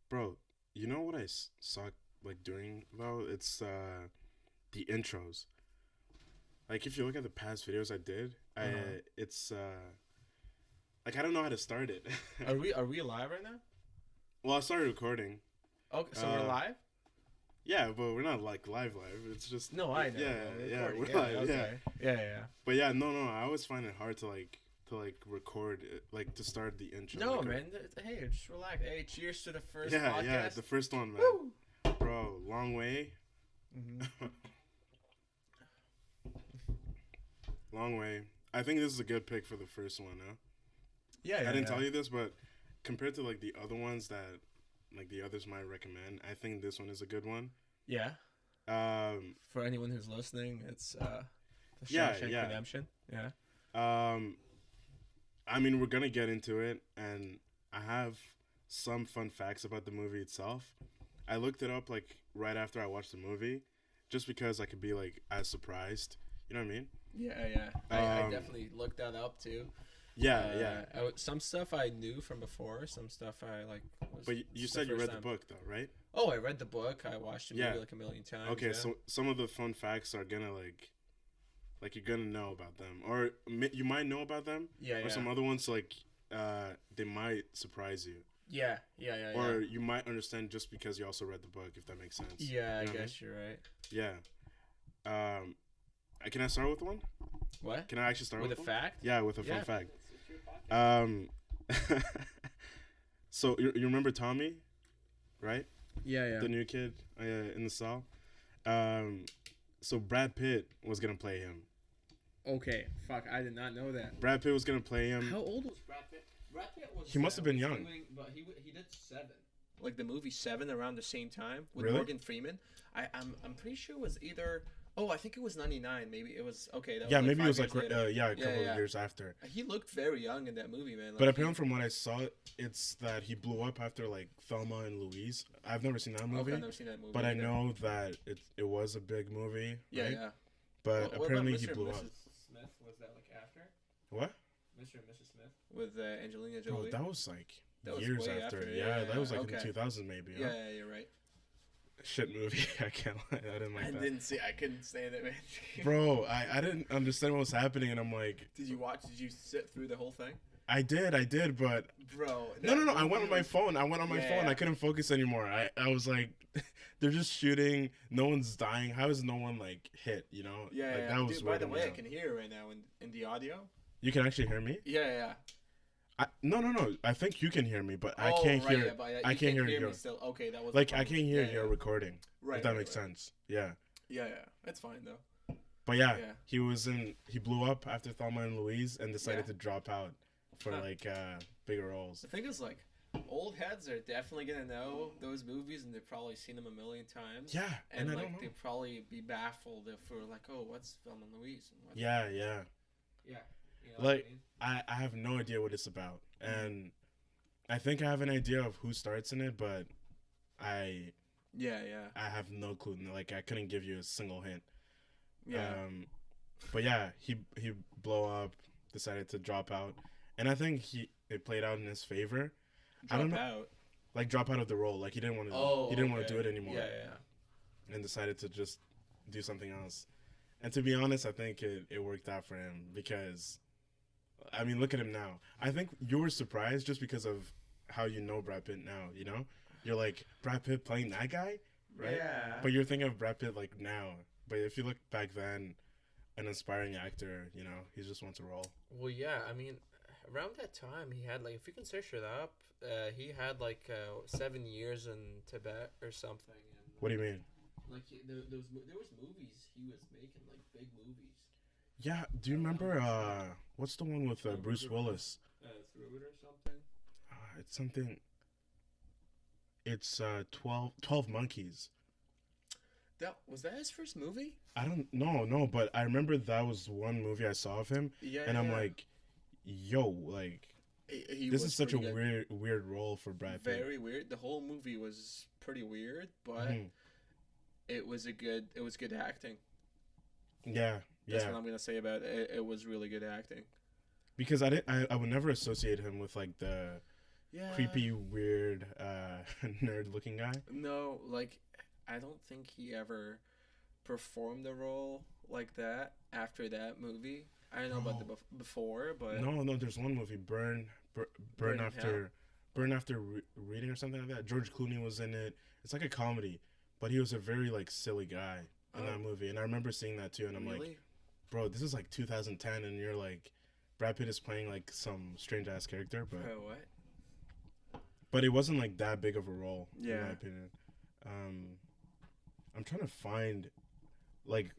Bro, you know what saw like doing though? It's the intros. Like if you look at the past videos I did, Uh-huh. it's like I don't know how to start it. Are we live right now? Well, I started recording. Okay, so we're Uh, live? yeah, but we're not like live. It's just No, I know. yeah, We're yeah, recording. we're Yeah, live. Yeah, okay. Yeah. but yeah, no. I always find it hard to record it, like to start the intro. No, like, man. Hey, just relax. Hey, cheers to the first yeah, podcast. the first one, man. Woo! Bro, long way, Mm-hmm. long way. I think this is a good pick for the first one, huh? Yeah, I yeah, didn't yeah. tell you this, but compared to like the other ones that like the others might recommend, I think this one is a good one. Yeah. Um, For anyone who's listening, it's the yeah, Shawshank yeah. Redemption. Yeah. Um, I mean, we're gonna get into it, and I have some fun facts about the movie itself. I looked it up like right after I watched the movie, just because I could be like as surprised. You know what I mean? Yeah. I Um, definitely looked that up too. yeah. Some stuff I knew from before. Some stuff I like. But you it's the said you first read time. the book though, right? Oh, I read the book. I watched the movie Yeah. like a million times. Okay, Yeah. so some of the fun facts are gonna like you're gonna know about them, or you might know about them, Yeah. or some other ones like they might surprise you, Yeah. or you might understand just because you also read the book, if that makes sense. Yeah, You I know what guess you're right. Yeah. Um, can I start with one? What? Can I actually start With with a one? fact? Yeah, with a Yeah. fun fact. Um, so you remember Tommy, right? Yeah. The new kid in the cell. Um, so Brad Pitt was gonna play him. Okay. Fuck, I did not know that. Brad Pitt was gonna play him. How old was Brad Pitt? Brad Pitt was. He must have been was young. but he did Seven. Like the movie Seven around the same time with Really? Morgan Freeman. I'm pretty sure it was either. Oh, I think it was '99. Maybe it was. Okay, that was Yeah, like maybe it was 5 like years later. a couple Yeah. of years after. He looked very young in that movie, man. But Like, apparently, from what I saw, it's that he blew up after like Thelma and Louise. I've never seen that movie, Okay, I've never seen that movie. but I either. know that it was a big movie. Yeah, right? yeah. But What apparently about he Mr. blew and up. Mrs. Smith? Was that like after? What? Mr. and Mrs. Smith with Angelina Oh, Jolie. that was like That was years way after. after, Yeah, that was like okay. in 2000 maybe. Huh? Yeah, you're right. Shit movie. I can't lie. I didn't like I that. didn't see. I couldn't stand it, man. Bro, I didn't understand what was happening, and I'm like, Did you watch? Did you sit through the whole thing, I did, but bro? no. I went on my phone. I went on my phone. Yeah. I couldn't focus anymore. I was like, they're just shooting. No one's dying. How is no one like hit? You know? Yeah, Like, yeah. that was Dude, by the weirding way, me I out. can hear right now in the audio. You can actually hear me? Yeah. No. I think you can hear me, but I Oh, can't right, hear. yeah, but, I you can't hear me your. still. Okay, that was Like the I problem. can't hear Yeah, your yeah. recording. Right, If that right, makes right. sense. Yeah. Yeah. That's fine though. But yeah, Yeah. he blew up after Thelma and Louise and decided Yeah. to drop out for Huh. like bigger roles. The thing is, like, old heads are definitely gonna know those movies, and they've probably seen them a million times. Yeah, and I like don't know. they'd probably be baffled if we're like, oh, what's Thelma and Louise? And what's Yeah. Yeah. You know Like, what I mean? I have no idea what it's about, and I think I have an idea of who starts in it, but I Yeah. have no clue. Like I couldn't give you a single hint. Yeah. But yeah, he blow up, decided to drop out, and I think it played out in his favor. I don't know, Out. like drop out of the role. Like he didn't want to. Oh, he didn't want okay. to do it anymore. Yeah. And decided to just do something else. And to be honest, I think it worked out for him because, I mean, look at him now. I think you were surprised just because of how you know Brad Pitt now. You know, you're like Brad Pitt playing that guy, right? Yeah. But you're thinking of Brad Pitt like now. But if you look back then, an inspiring actor, you know, he just wants to roll. Well, yeah. I mean, around that time, he had like, if you can search it up, he had like 7 years in Tibet or something. And, What do you mean? like there was movies he was making, like big movies. Yeah. Do you remember? What's the one with Bruce Willis? Through it or something. It's something. It's 12 Monkeys. That his first movie? I don't no, but I remember that was one movie I saw of him, Yeah. and I'm like, yo, like he this was is such a pretty good. weird role for Brad Pitt. Very weird. The whole movie was pretty weird, but Mhm. it was good acting. Yeah, That's yeah. what I'm gonna say about it. It was really good acting. Because I would never associate him with like the Yeah. creepy, weird nerd-looking guy. No, like I don't think he ever performed a role like that after that movie. I don't know about the Bro, before, but no, no. There's one movie, Burn Burn in Hell. after, Burn after reading or something like that. George Clooney was in it. It's like a comedy, but he was a very like silly guy in Oh, that movie, and I remember seeing that too. And I'm like, really? bro, this is like 2010, and you're like, Brad Pitt is playing like some strange ass character, Bro, what? but it wasn't like that big of a role in Yeah. my opinion. Um, I'm trying to find like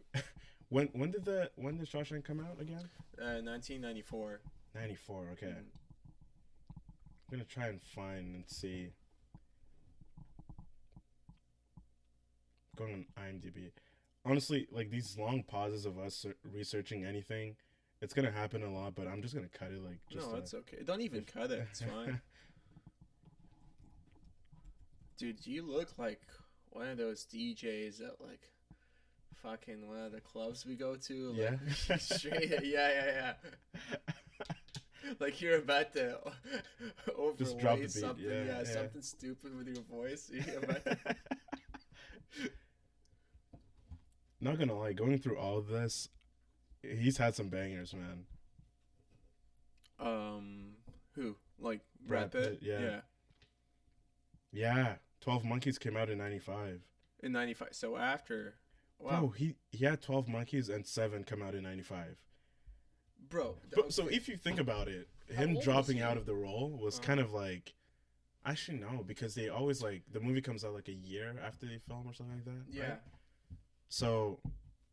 when did Shawshank come out again? 1994. 94. Okay, Mm. I'm gonna try and find and see. Going on IMDb. Honestly, like these long pauses of us researching anything, it's gonna happen a lot. But I'm just gonna cut it like just. No, it's okay. Don't even cut it. It's fine. Dude, you look like one of those DJs at like fucking one of the clubs we go to. Like, Yeah. straight. Yeah. Like you're about to Just drop the overlay beat. something. Yeah, Yeah, yeah. something stupid with your voice. You're about to- Not gonna lie, going through all of this, he's had some bangers, man. Who? Like Brad Brad Pitt? Pitt, yeah. Yeah, 12 Monkeys came out in '95. In '95. So after, wow, Bro, he had 12 Monkeys and 7 come out in '95. bro. But, so if you think about it, How him old was dropping he? out of the role was Uh-huh. kind of like, actually no, because they always like the movie comes out like a year after they film or something like that. Yeah. Right? So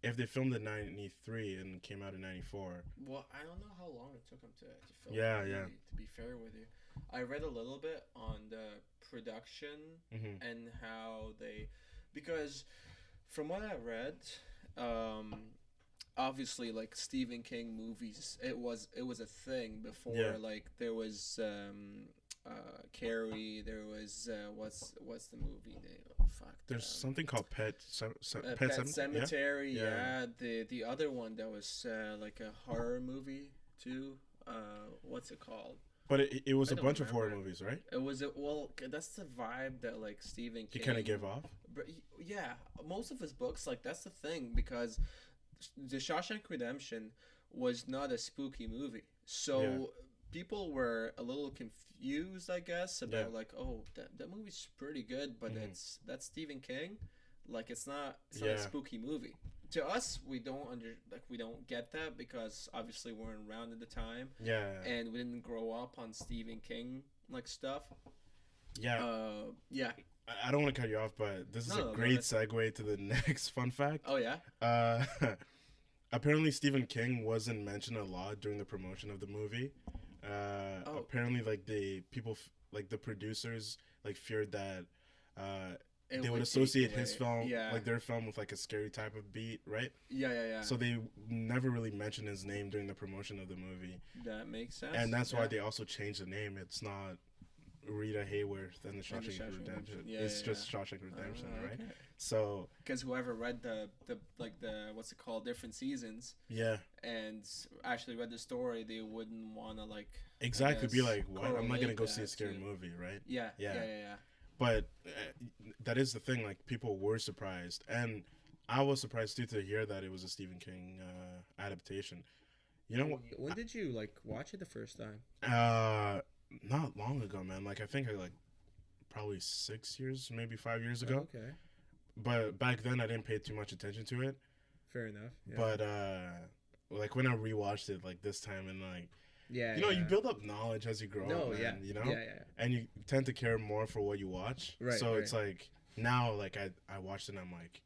if they filmed in '93 and came out in '94, Well, I don't know how long it took him to film. Yeah, the movie, yeah. To be fair with you, I read a little bit on the production mm-hmm. and how they, because from what I read, obviously like Stephen King movies, it was a thing before. Yeah. Like there was Carrie. There was what's the movie name? Oh, fuck. There's something called Pet Cemetery. Cemetery. Yeah. Yeah. The other one that was like a horror movie too. What's it called? But it was I a don't bunch of horror remember. movies, right? It was that's the vibe that like Stephen He King. kind of gave off. But yeah, most of his books, like that's the thing, because the Shawshank Redemption was not a spooky movie, so Yeah. people were a little confused, I guess, about Yeah. like, oh, that movie's pretty good, but Mhm. that's Stephen King, like it's not a Yeah. spooky movie. To us, we don't get that because obviously we weren't around at the time Yeah. and we didn't grow up on Stephen King like stuff. Yeah. Yeah. I don't want to cut you off, but this is No, a no, great go segue to the next fun fact. Oh yeah. Uh, apparently Stephen King wasn't mentioned a lot during the promotion of the movie. Oh. Apparently, like the people, like the producers, like feared that It they would take associate his away- film, yeah. like their film, with like a scary type of beat, right? Yeah. So they never really mentioned his name during the promotion of the movie, That makes sense. and that's why Yeah. they also changed the name. It's not Rita Hayworth and the Shawshank Shawshank Redemption. Redemption. Yeah, It's yeah, just Shawshank Redemption, Ah, right? okay. So Because whoever read the what's it called, different seasons, yeah, and actually read the story, they wouldn't want to like exactly. Be guess like, what? I'm not gonna correlate go see a that scary to- movie, right? Yeah. Yeah. Yeah. But that is the thing. Like people were surprised, and I was surprised too to hear that it was a Stephen King adaptation. You know, When did you like watch it the first time? not long ago, man. Like I think like probably 6 years, maybe 5 years ago. Okay. But back then I didn't pay too much attention to it. Fair enough. Yeah. But like when I rewatched it like this time, and like yeah. you know, you build up knowledge as you grow No. up, man, Yeah. you know, Yeah. and you tend to care more for what you watch. Right, So right. it's like now, like I watched it, and I'm like,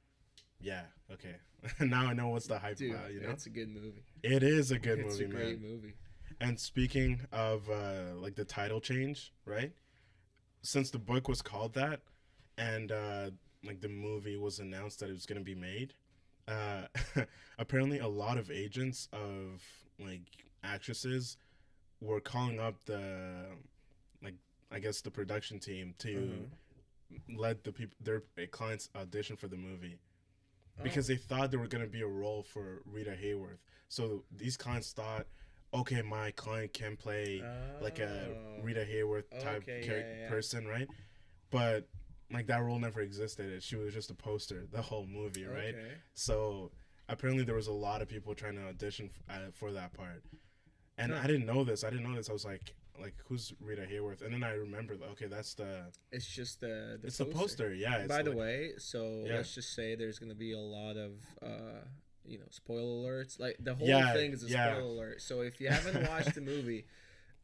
yeah, okay. Now I know what's the hype Dude, about. You know, it's a good movie. it is a good It's movie, a great man. movie. And speaking of like the title change, right? Since the book was called that, and like the movie was announced that it was gonna be made, uh, apparently a lot of agents of like actresses were calling up the like I guess the production team to let the people their clients audition for the movie because they thought there were gonna be a role for Rita Hayworth. So these clients thought, okay, my client can play like a Rita Hayworth type Okay, yeah. person, right? but like that role never existed. She was just a poster the whole movie, right? Okay. So apparently there was a lot of people trying to audition for that part, and Huh. I didn't know this. I was like who's Rita Hayworth? And then I remembered, okay, that's It's just the it's the poster. Yeah. It's By the like- way, so Yeah. let's just say there's gonna be a lot of spoiler alerts. Like the whole Yeah, thing is a yeah. spoiler alert. So if you haven't watched the movie,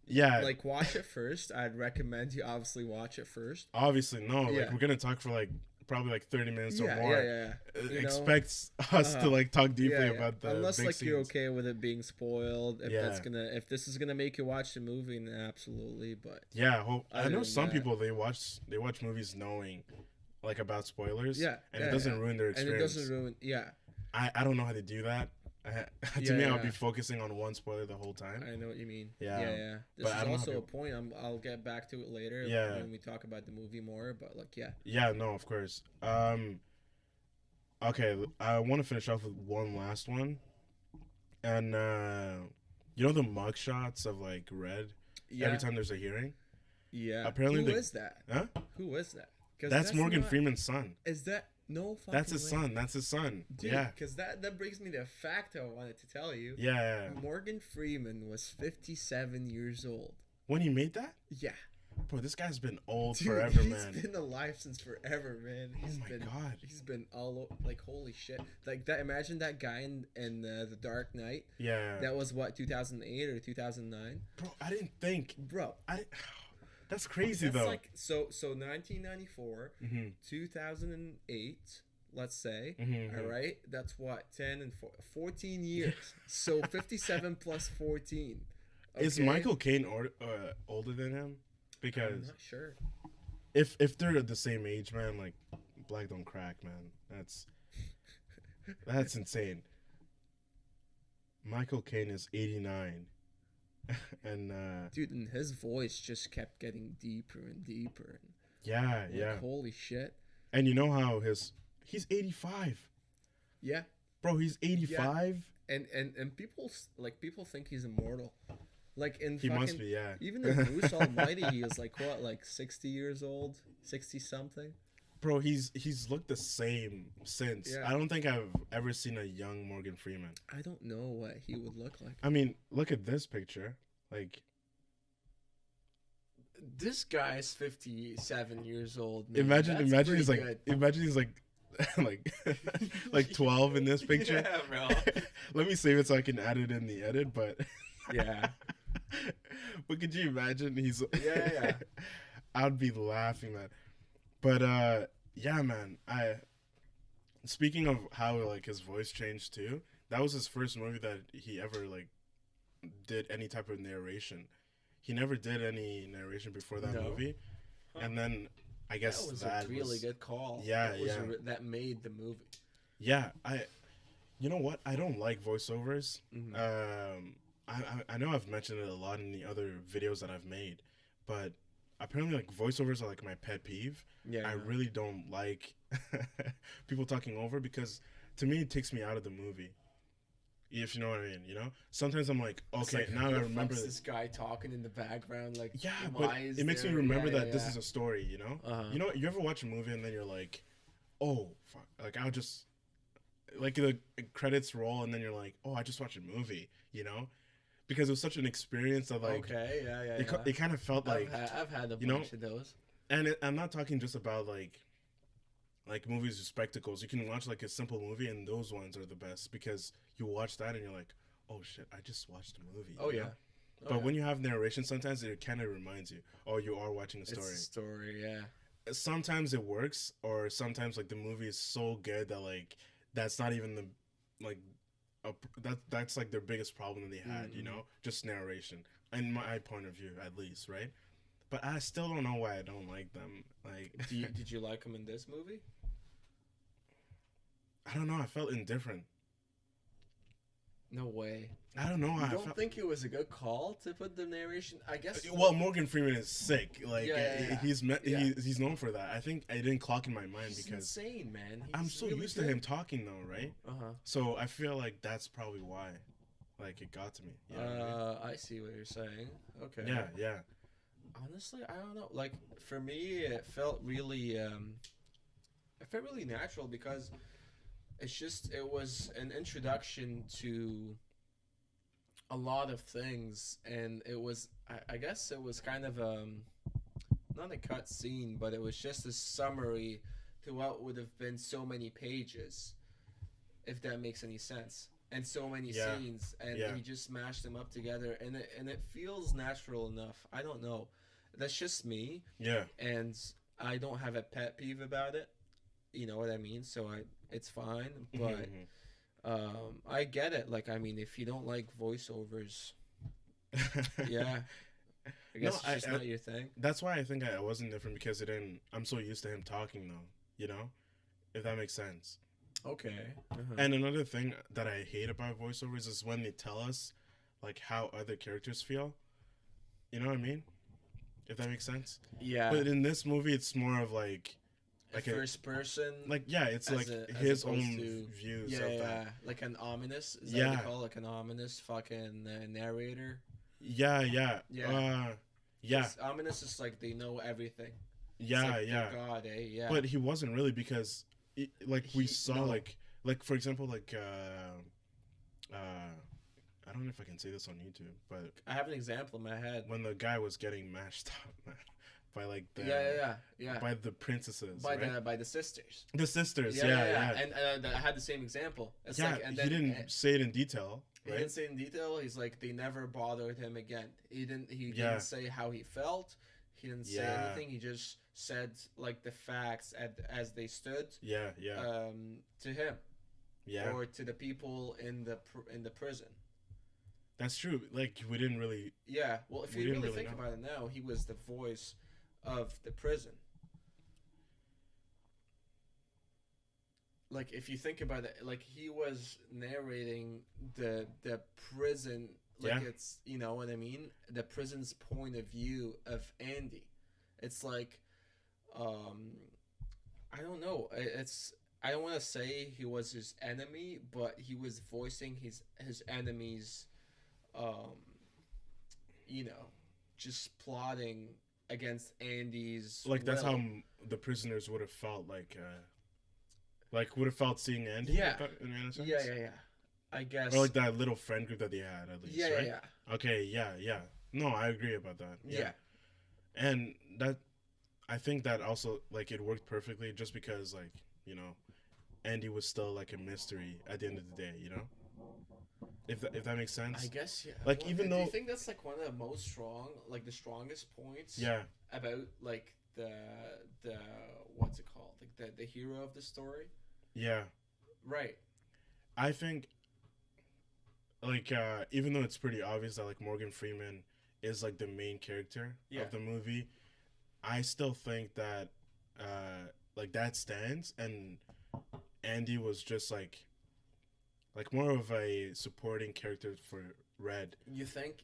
yeah, like watch it first. I'd recommend you obviously watch it first. obviously no. Yeah. Like we're gonna talk for like probably like 30 minutes Yeah, or more. yeah. You know? Expects us to like talk deeply about the unless big like you're scenes. okay with it being spoiled. If Yeah. if this is gonna make you watch the movie, then absolutely. But Yeah, I Other know than some that- people they watch movies knowing like about spoilers. Yeah, and yeah, it doesn't yeah. ruin their and experience. it doesn't ruin. Yeah, I don't know how to do that. To Yeah, me, I'll yeah. be focusing on one spoiler the whole time. I know what you mean. Yeah. yeah. This But I is don't know also how a point. I'll get back to it later. Yeah. when we talk about the movie more. But like, yeah. Yeah, no, of course. Okay, I want to finish off with one last one, and you know the mug shots of like Red Yeah. every time there's a hearing. Yeah. Apparently Who the- is that? Huh? Who is that? 'Cause That's Morgan not- Freeman's son. Is that no? Fucking That's his way. son. That's his son. Dude, Yeah. because that brings me to a fact I wanted to tell you. Yeah. Morgan Freeman was 57 years old. When he made that, Yeah. bro, this guy's been old Dude, forever, he's man. been alive since forever, man. Oh He's my been, God. He's been like holy shit. Like that. Imagine that guy in the Dark Knight. Yeah. That was what 2008 or 2009, Bro, I didn't think. bro. That's crazy That's though. like so 1994, Mm-hmm. 2008. Let's say. Mm-hmm. All right, that's what 10 and 14 years. So 57 plus 14. Is Okay? Michael Caine older than him? I'm Because not sure. if they're the same age, man, like black don't crack, man. That's insane. Michael Caine is 89, and Dude, and his voice just kept getting deeper and deeper. And yeah, like, yeah. holy shit. And you know how he's 85, Yeah, bro. He's 85. and people think he's immortal. Like in He fucking, must be, yeah. even in Bruce Almighty, he is like what, like 60 years old, 60 something. Bro, he's looked the same since. Yeah. I don't think I've ever seen a young Morgan Freeman. I don't know what he would look like. I mean, look at this picture. Like, This guy's 57 years old. Man. imagine That's he's like, pretty imagine he's like, like 12 in this good. picture. Yeah, bro. Let me save it so I can add it in the edit. But Yeah. but could you imagine? He's Yeah. I'd be laughing, man. But yeah, man. Speaking of how like his voice changed too, that was his first movie that he ever like did any type of narration. He never did any narration before that No. movie, Huh. and then I guess That was that a really was, good call. Yeah, that was yeah. That made the movie. Yeah, you know what? I don't like voiceovers. Mhm. I know I've mentioned it a lot in the other videos that I've made, but apparently like voiceovers are like my pet peeve. Yeah. I really don't like people talking over because to me it takes me out of the movie. If you know what I mean, you know. Sometimes I'm like, It's okay, like, now who I the remember fuck's this. this guy talking in the background. Like, Yeah, why but is it makes me there- remember yeah, that this yeah. is a story, you know. Uh-huh. You know, you ever watch a movie and then you're like, oh, fuck. Like I'll just like the credits roll and then you're like, oh, I just watched a movie, you know, because it was such an experience that like Okay, yeah. it kind of felt like, I've had a you know, bunch of those. and I'm not talking just about like movies or spectacles. You can watch like a simple movie and those ones are the best because you watch that and you're like, oh shit, I just watched a movie. Oh you yeah. know? But when you have narration, sometimes it kind of reminds you, oh, you are watching a it's story. a story, yeah. Sometimes it works, or sometimes like the movie is so good that like that's not even the like that's like their biggest problem that they had, you know, just narration. In my point of view, at least, right? But I still don't know why I don't like them. Like, Did you like him in this movie? I don't know. I felt indifferent. No way. I don't know. You I don't felt, think it was a good call to put the narration? I guess. well, Morgan Freeman is sick. Like Yeah. he's known for that. I think I didn't clock in my mind He's because insane, man. I'm He's so really used to good. him talking though, right? Uh-huh. So I feel like that's probably why, like it got to me. You know what I mean? I see what you're saying. Okay. Yeah. Honestly, I don't know. Like for me, it felt really natural because it was an introduction to a lot of things, and I guess it was kind of not a cut scene, but it was just a summary to what would have been so many pages, if that makes any sense, and so many Yeah. scenes, and Yeah. he just mashed them up together, and it feels natural enough. I don't know, that's just me, Yeah. and I don't have a pet peeve about it. You know what I mean? So it's fine, but Mhm. I get it. Like, I mean, if you don't like voiceovers, yeah, I No, guess it's just not your thing. that's why I think I wasn't different because it didn't. I'm so used to him talking though. You know, if that makes sense. Okay. Uh-huh. And another thing that I hate about voiceovers is when they tell us like how other characters feel. You know what I mean? If that makes sense. Yeah. But in this movie, it's more of like a first person. yeah, it's as like as his opposed own to- views Yeah, of yeah, that. like an ominous. Is that what Yeah. they call it? Like an ominous fucking narrator. Yeah, yeah, Yeah. yeah, 'Cause ominous is like they know everything. It's yeah, like yeah. they're God, eh? Yeah. But he wasn't really because, like we He- saw, no. like for example, I don't know if I can say this on YouTube, but I have an example in my head. when the guy was getting mashed up by like the Yeah. by the princesses, By right? the sisters. The sisters, yeah. And I had the same example. It's Yeah, like, and he then didn't say it in detail, he right? didn't say in detail. He's like, they never bothered him again. He Yeah. didn't say how he felt. He didn't say Yeah. anything. He just said like the facts as they stood Yeah, to him yeah. or to the people in the prison. That's true. Like we didn't really. Yeah. Well, if We you didn't really really think know. about it now, he was the voice of the prison. Like if you think about it, like he was narrating the prison, like Yeah. it's, you know what I mean, the prison's point of view of Andy. It's like, I don't know. It's I don't want to say he was his enemy, but he was voicing his enemy's, um, you know, just plotting against Andy's. Like that's will. how the prisoners would have felt like would have felt seeing Andy. Yeah. In a sense? Yeah. I guess. Or like that little friend group that they had at least. yeah, right? yeah. Okay. Yeah. No, I agree about that. Yeah. And that, I think that also like it worked perfectly just because like Andy was still like a mystery at the end of the day. If that makes sense. I guess yeah. Like, even do you though- think that's like one of the most strong, like the strongest points? Yeah. About like the what's it called? Like the hero of the story. Yeah. Right. I think like even though it's pretty obvious that like Morgan Freeman is like the main character Yeah. of the movie, I still think that like that stands, and Andy was just like more of a supporting character for Red. You think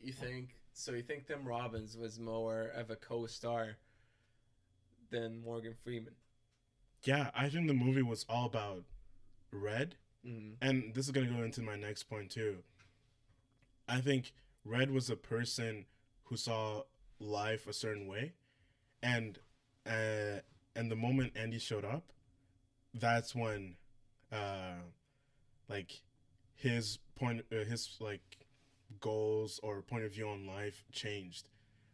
so? You think Tim Robbins was more of a co-star than Morgan Freeman? Yeah, I think the movie was all about Red, Mm. and this is gonna go into my next point too. I think Red was a person who saw life a certain way, and the moment Andy showed up, that's when like his his like goals or point of view on life changed,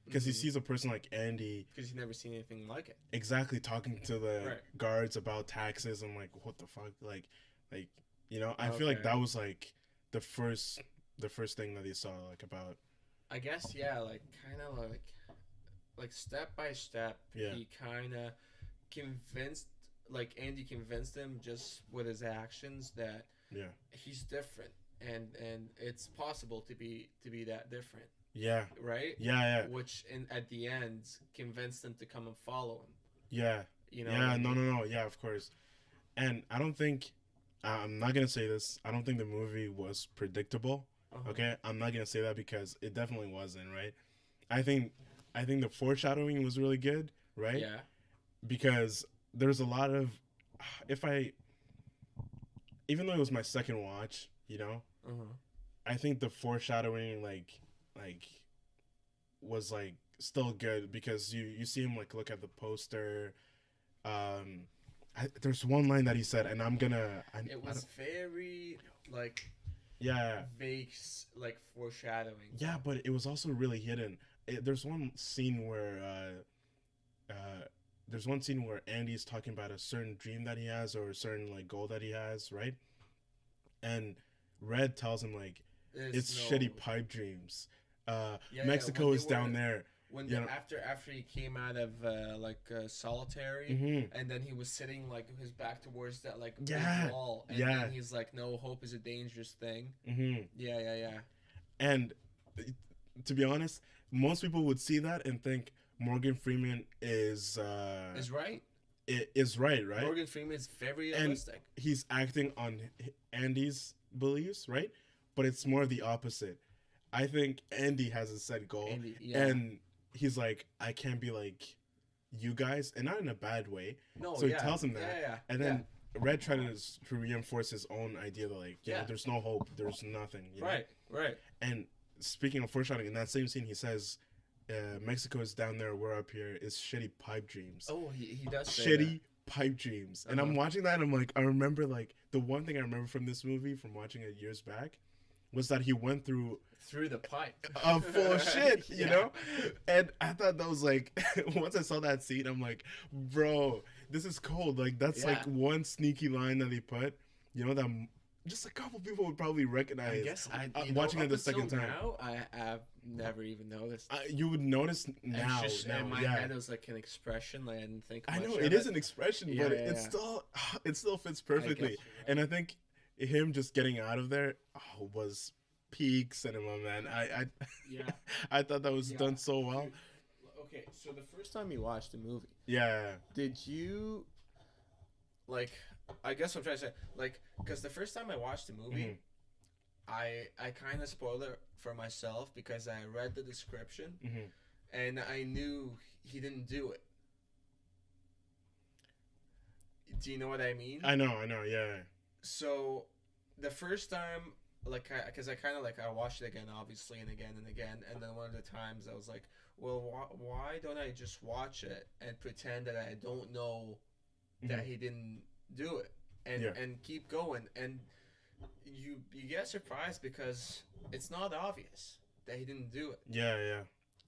because he Mhm. sees a person like Andy Because you've never seen anything like it. exactly talking to the Right. guards about taxes. I'm like, what the fuck, like I feel like Okay. that was like the first thing that he saw like about. I guess yeah, like kind of like step by step. Yeah. He kind of convinced, like Andy convinced him just with his actions that Yeah. he's different, and it's possible to be that different, Yeah. right? Yeah. Which at the end convinced him to come and follow him. Yeah. You know? Yeah. what I mean? No. Yeah, of course. And I don't think I'm not gonna say this. I don't think the movie was predictable. Uh-huh. Okay, I'm not gonna say that because it definitely wasn't, right? I think the foreshadowing was really good, right? Yeah. Because there's a lot of even though it was my second watch, Uh-huh. I think the foreshadowing like was like still good because you see him like look at the poster. Um, there's one line that he said, and I'm gonna. It was very like yeah, vague, like foreshadowing. yeah, but it was also really hidden. There's one scene where there's one scene where Andy's talking about a certain dream that he has or a certain like goal that he has, right? And Red tells him like it's shitty pipe dreams. Mexico is down there. When you know, after he came out of solitary, mm-hmm. and then he was sitting like his back towards that like yeah, big wall, and yeah. then he's like, "No, hope is a dangerous thing." Mm-hmm. Yeah. And to be honest, most people would see that and think Morgan Freeman is right. It is right. Morgan Freeman is very realistic. And he's acting on Andy's beliefs, right? But it's more the opposite. I think Andy has a set goal, and he's like, I can't be like you guys, and not in a bad way. No, so he tells him that, yeah. And then Red tries to reinforce his own idea that like, know, there's no hope, there's nothing. You know? Right. And speaking of foreshadowing, in that same scene, he says, Mexico is down there, we're up here. It's shitty pipe dreams. Oh, he does say shitty pipe dreams. And I'm watching that, and I'm like, I remember like the one thing I remember from this movie, from watching it years back, was that he went through the pipe full of shit, you know? And I thought that was like, once I saw that scene, I'm like, bro, this is cold. Like, that's like one sneaky line that they put, you know, that just a couple people would probably recognize. I guess watching it the second time. Now, I have never even noticed. You would notice now. In my head, it was like an expression. Like, I didn't think much I know, of it is an expression, but it still fits perfectly. And I think him just getting out of there was peak cinema, man. I thought that was done so well. Okay, so the first time you watched the movie, did you like? I guess what I'm trying to say, like, because the first time I watched the movie, I kind of spoiled it for myself because I read the description, and I knew he didn't do it. Do you know what I mean? I know, yeah. So, the first time, like, because I kind of, like, I watched it again, obviously, and again, and then one of the times I was like, well, why don't I just watch it and pretend that I don't know that he didn't do it, and keep going, and you get surprised because it's not obvious that he didn't do it. Yeah.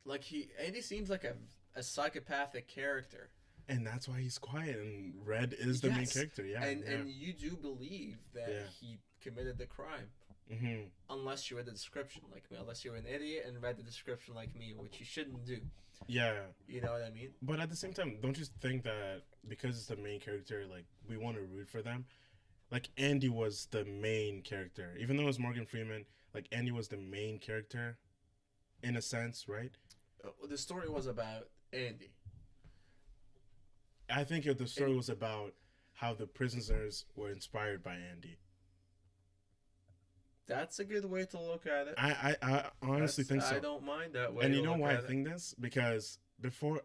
Like, Andy seems like a psychopathic character. And that's why he's quiet, and Red is the main character, And you do believe that he committed the crime. Unless you read the description like me, unless you're an idiot and read the description like me, which you shouldn't do. Yeah. You know what I mean? But at the same time, don't you think that because it's the main character, like, we want to root for them? Like, Andy was the main character. Even though it was Morgan Freeman, like, Andy was the main character, in a sense, right? The story was about Andy. I think the story was about how the prisoners were inspired by Andy. That's a good way to look at it. I honestly think so. I don't mind that way. And you know why I think this? Because before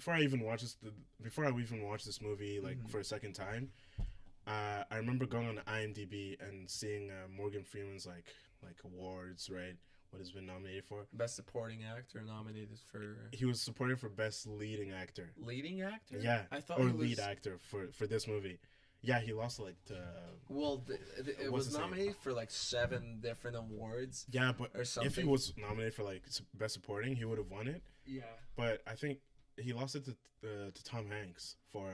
I even watch this movie like for a second time, I remember going on IMDb and seeing Morgan Freeman's like awards, right? What has been nominated for? Best Supporting Actor nominated for. He was supported for Best Leading Actor. Leading Actor? Yeah, I thought lead actor for this movie. Yeah, he lost like to. Well, it was nominated for like 7 different awards. Yeah, but or something. If he was nominated for like Best Supporting, he would have won it. Yeah. But I think he lost it to Tom Hanks for.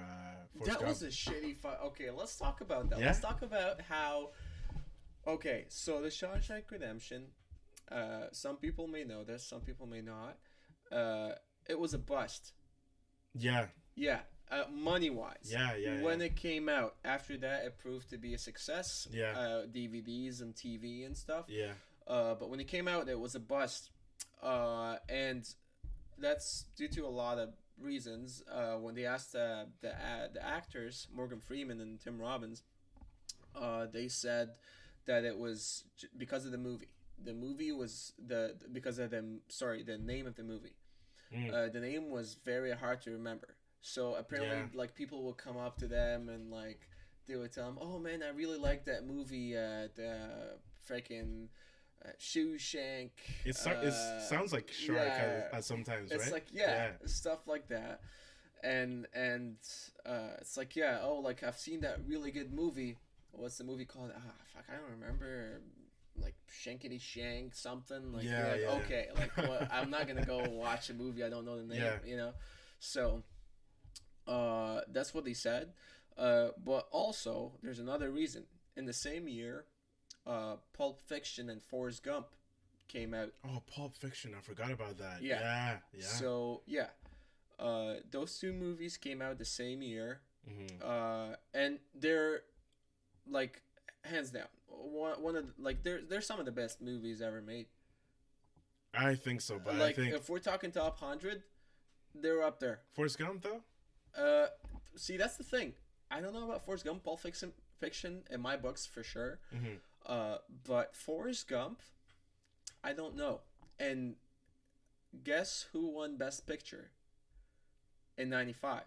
That was a shitty fight. Okay, let's talk about that. Yeah? Let's talk about how. Okay, so the Shawshank Redemption. Some people may know this. Some people may not. It was a bust. Yeah. Yeah. Money-wise. Yeah. When it came out, after that, it proved to be a success. Yeah. DVDs and TV and stuff. Yeah. But when it came out, it was a bust. And that's due to a lot of reasons. When they asked the actors, Morgan Freeman and Tim Robbins, they said that it was because of the movie. The movie was the name of the movie. The name was very hard to remember. So apparently, like, people would come up to them and like they would tell them, "Oh man, I really like that movie, the freaking Shawshank. It sounds like Shark at sometimes, It's right? like stuff like that, and it's like like I've seen that really good movie. What's the movie called? Fuck, I don't remember. Like Shankity Shank something. Like you're like okay, like well, I'm not gonna go watch a movie I don't know the name. You know, so that's what they said. But also there's another reason. In the same year, Pulp Fiction and Forrest Gump came out. Oh, Pulp Fiction! I forgot about that. Yeah. Yeah. So those two movies came out the same year, and they're like hands down one of like they're some of the best movies ever made. I think so, but like I think if we're talking top 100, they're up there. Forrest Gump though. See, that's the thing. I don't know about Forrest Gump. Pulp Fiction in my books for sure. But Forrest Gump, I don't know. And guess who won Best Picture in '95?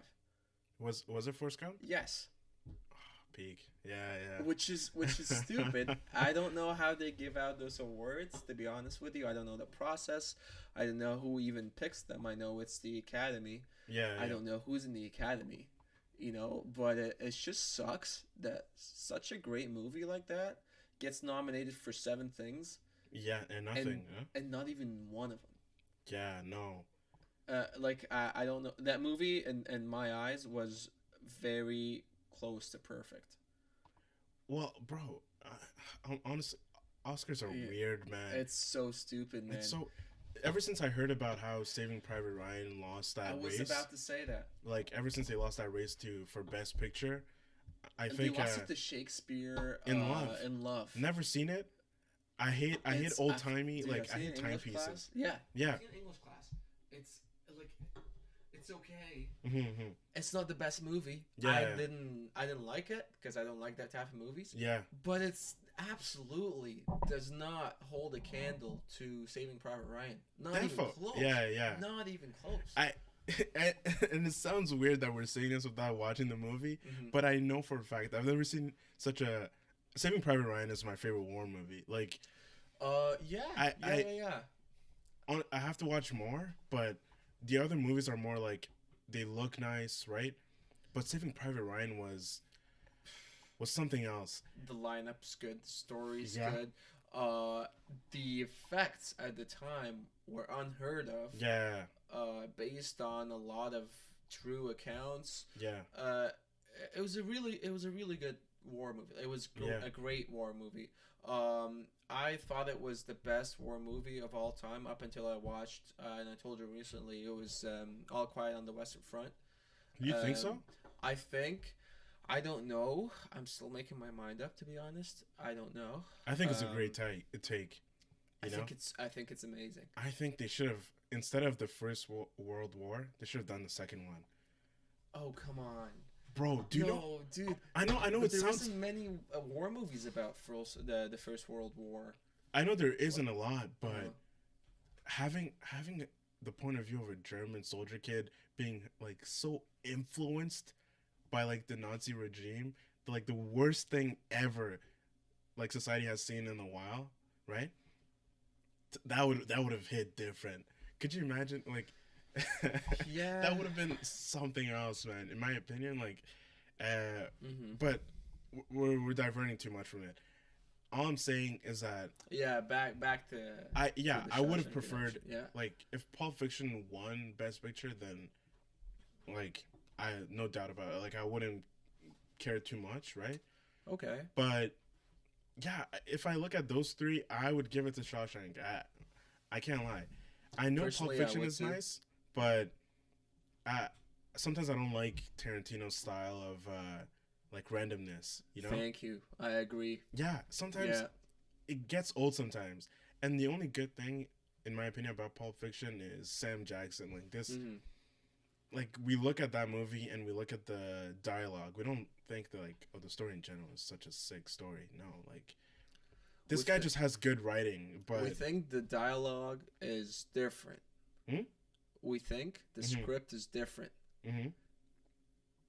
Was it Forrest Gump? Yes. Peak. Yeah. Which is stupid. I don't know how they give out those awards, to be honest with you. I don't know the process. I don't know who even picks them. I know it's the Academy. Yeah. I don't know who's in the Academy, but it just sucks that such a great movie like that gets nominated for 7 things. Yeah, and nothing. And not even one of them. Yeah, no. I don't know. That movie, in my eyes, was very close to perfect. Well, bro, honestly, Oscars are weird, man. It's so stupid, man. It's so. Ever since I heard about how Saving Private Ryan lost that race, I was about to say that. Like ever since they lost that race for Best Picture, I think they lost it to Shakespeare in Love. In Love. Never seen it. I hate old timey. Like I hate timepieces. Class. Yeah. In English class, it's like it's okay. It's not the best movie. Yeah. I didn't like it because I don't like that type of movies. Yeah. But it's absolutely does not hold a candle to Saving Private Ryan. Not even close. Yeah. Not even close. And it sounds weird that we're saying this without watching the movie, but I know for a fact I've never seen such a. Saving Private Ryan is my favorite war movie. Like, yeah. I have to watch more, but the other movies are more like they look nice, right? But Saving Private Ryan was something else. The lineup's good, the story's good. The effects at the time were unheard of. Yeah. Based on a lot of true accounts. Yeah. It was a really good war movie. It was a great war movie. I thought it was the best war movie of all time up until I watched, and I told you recently, it was All Quiet on the Western Front. You think so? I don't know. I'm still making my mind up, to be honest. I don't know. I think it's a great take. I think it's amazing. I think they should have, instead of the First World War, they should have done the second one. Oh, come on. Bro, dude. I know. But there sounds. isn't many war movies about the First World War. I know there isn't a lot, but having the point of view of a German soldier kid being like so influenced by like the Nazi regime, like the worst thing ever, like society has seen in a while, right? That would have hit different. Could you imagine, like? Yeah, that would have been something else, man, in my opinion. Like but we're diverting too much from it. All I'm saying is that back to I would have preferred yeah, like if Pulp Fiction won Best Picture, then like I no doubt about it, like I wouldn't care too much, right? Okay, but yeah, if I look at those three, I would give it to Shawshank. I can't lie. I know Pulp Fiction is nice, but sometimes I don't like Tarantino's style of like randomness, you know? Thank you. I agree. Yeah, sometimes it gets old sometimes. And the only good thing, in my opinion, about Pulp Fiction is Sam Jackson. Like this, like we look at that movie and we look at the dialogue. We don't think that like, oh, the story in general is such a sick story. No, like this guy just has good writing. But we think the dialogue is different. We think the script is different.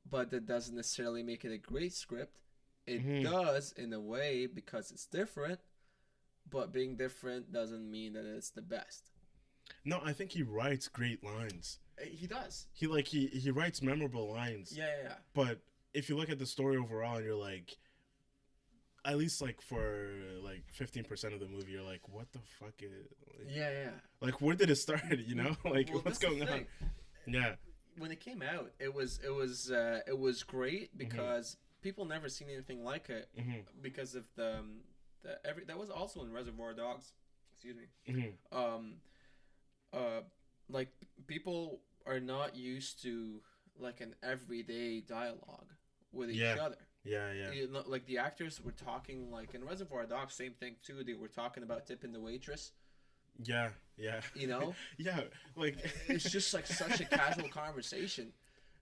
But that doesn't necessarily make it a great script. It does in a way because it's different, but being different doesn't mean that it's the best. No, I think he writes great lines. He does. He writes memorable lines. Yeah. But if you look at the story overall, and you're like, at least like for like 15% of the movie, you're like, what the fuck is? Like, Yeah. like where did it start? You know, like Well, what's that's the going on? thing. Yeah. When it came out, it was great because people never seen anything like it because of the that was also in Reservoir Dogs. Excuse me. Like people are not used to like an everyday dialogue with each other. Yeah. You know, like the actors were talking like in Reservoir Dogs, same thing too. They were talking about tipping the waitress. Yeah. You know? Yeah, like It's just like such a casual conversation.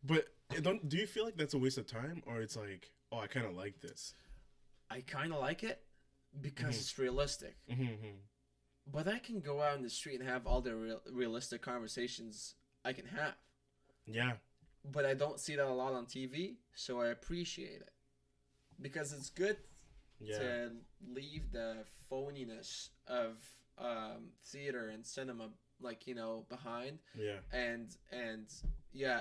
But do you feel like that's a waste of time, or it's like, oh, I kind of like this? I kind of like it because it's realistic. But I can go out in the street and have all the realistic conversations I can have. Yeah. But I don't see that a lot on TV, so I appreciate it. Because it's good to leave the phoniness of theater and cinema, like, you know, behind. Yeah. And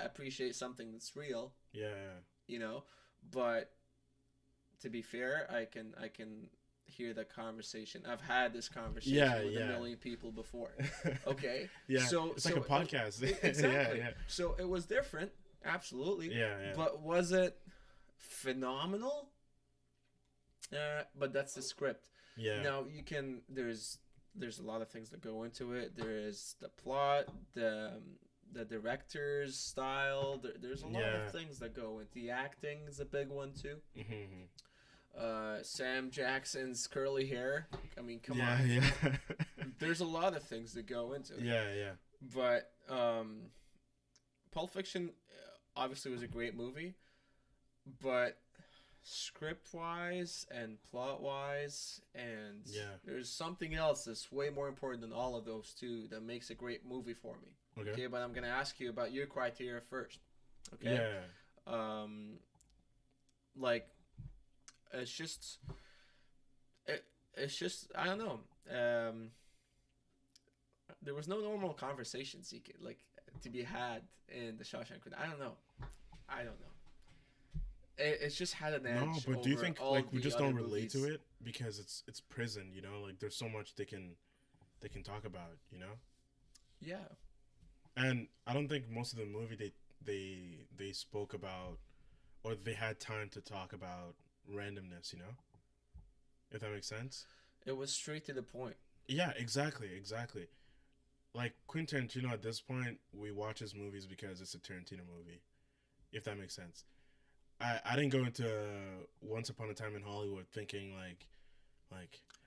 appreciate something that's real. Yeah. You know, but to be fair, I can hear the conversation. I've had this conversation with a million people before. Okay. Yeah. So it's like a podcast. Exactly. Yeah. So it was different. Absolutely. Yeah. But was it phenomenal? But that's the script. Yeah. Now you can. There's a lot of things that go into it. There is the plot, the director's style. There's a lot of things that go into the acting is a big one too. Sam Jackson's curly hair. I mean, come on. Yeah. There's a lot of things that go into it. Yeah. But Pulp Fiction obviously was a great movie, but script-wise and plot-wise, and there's something else that's way more important than all of those two that makes a great movie for me. Okay, but I'm gonna ask you about your criteria first. Okay. Yeah. Like, it's just I don't know. There was no normal conversations to be had in the Shawshank. I don't know. It's just had an edge. No, but do you think like we just don't relate movies. to it because it's prison? You know, like there's so much they can talk about. You know. Yeah. And I don't think most of the movie they spoke about, or they had time to talk about randomness. You know. If that makes sense. It was straight to the point. Yeah, exactly. Like Quentin Tarantino, at this point, we watch his movies because it's a Tarantino movie. If that makes sense. I didn't go into Once Upon a Time in Hollywood thinking like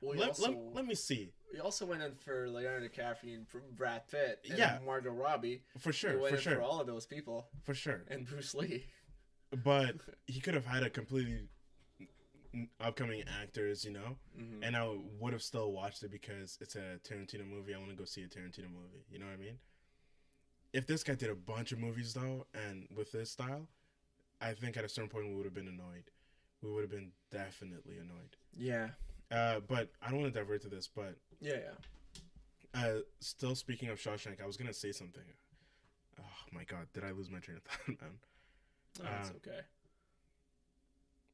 let me see. We also went in for Leonardo DiCaprio and Brad Pitt and Margot Robbie. For sure. For all of those people. For sure. And Bruce Lee. But he could have had a completely upcoming actors, you know, and I would have still watched it because it's a Tarantino movie. I want to go see a Tarantino movie. You know what I mean? If this guy did a bunch of movies though, and with this style, I think at a certain point we would have been annoyed. We would have been definitely annoyed. Yeah. But I don't want to divert to this, but still speaking of Shawshank, I was gonna say something. Oh my god, did I lose my train of thought, man? Oh, that's okay.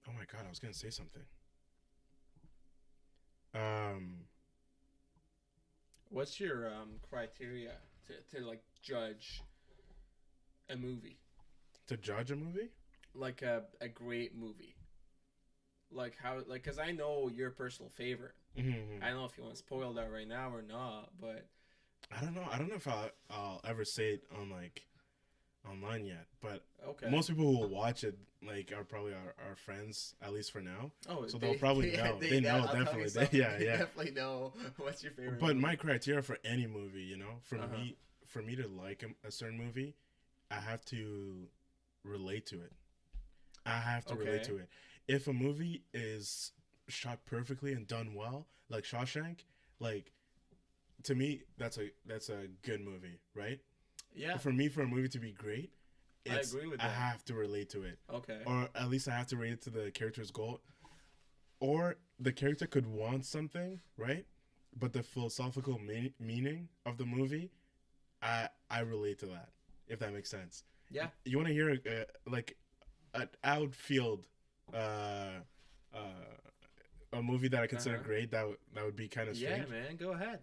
Oh my god, I was gonna say something. What's your criteria to like judge a movie? To judge a movie? Like a great movie. Like how, like, cause I know your personal favorite. I don't know if you want to spoil that right now or not, but I don't know. I don't know if I'll ever say it on like online yet. But okay, most people who will watch it like are probably our friends, at least for now. Oh, so they'll probably know. They know definitely. They definitely know what's your favorite. But movie. my criteria for any movie, you know, for me to like a certain movie, I have to relate to it. I have to relate to it. If a movie is shot perfectly and done well, like Shawshank, like to me that's a good movie, right? Yeah. For me, for a movie to be great, I agree with that. I have to relate to it. Okay. Or at least I have to relate to the character's goal. Or the character could want something, right? but the philosophical meaning of the movie, I relate to that, if that makes sense. Yeah. You want to hear like an outfield uh, uh, a movie that I consider great that would be kind of strange. Yeah, man, go ahead.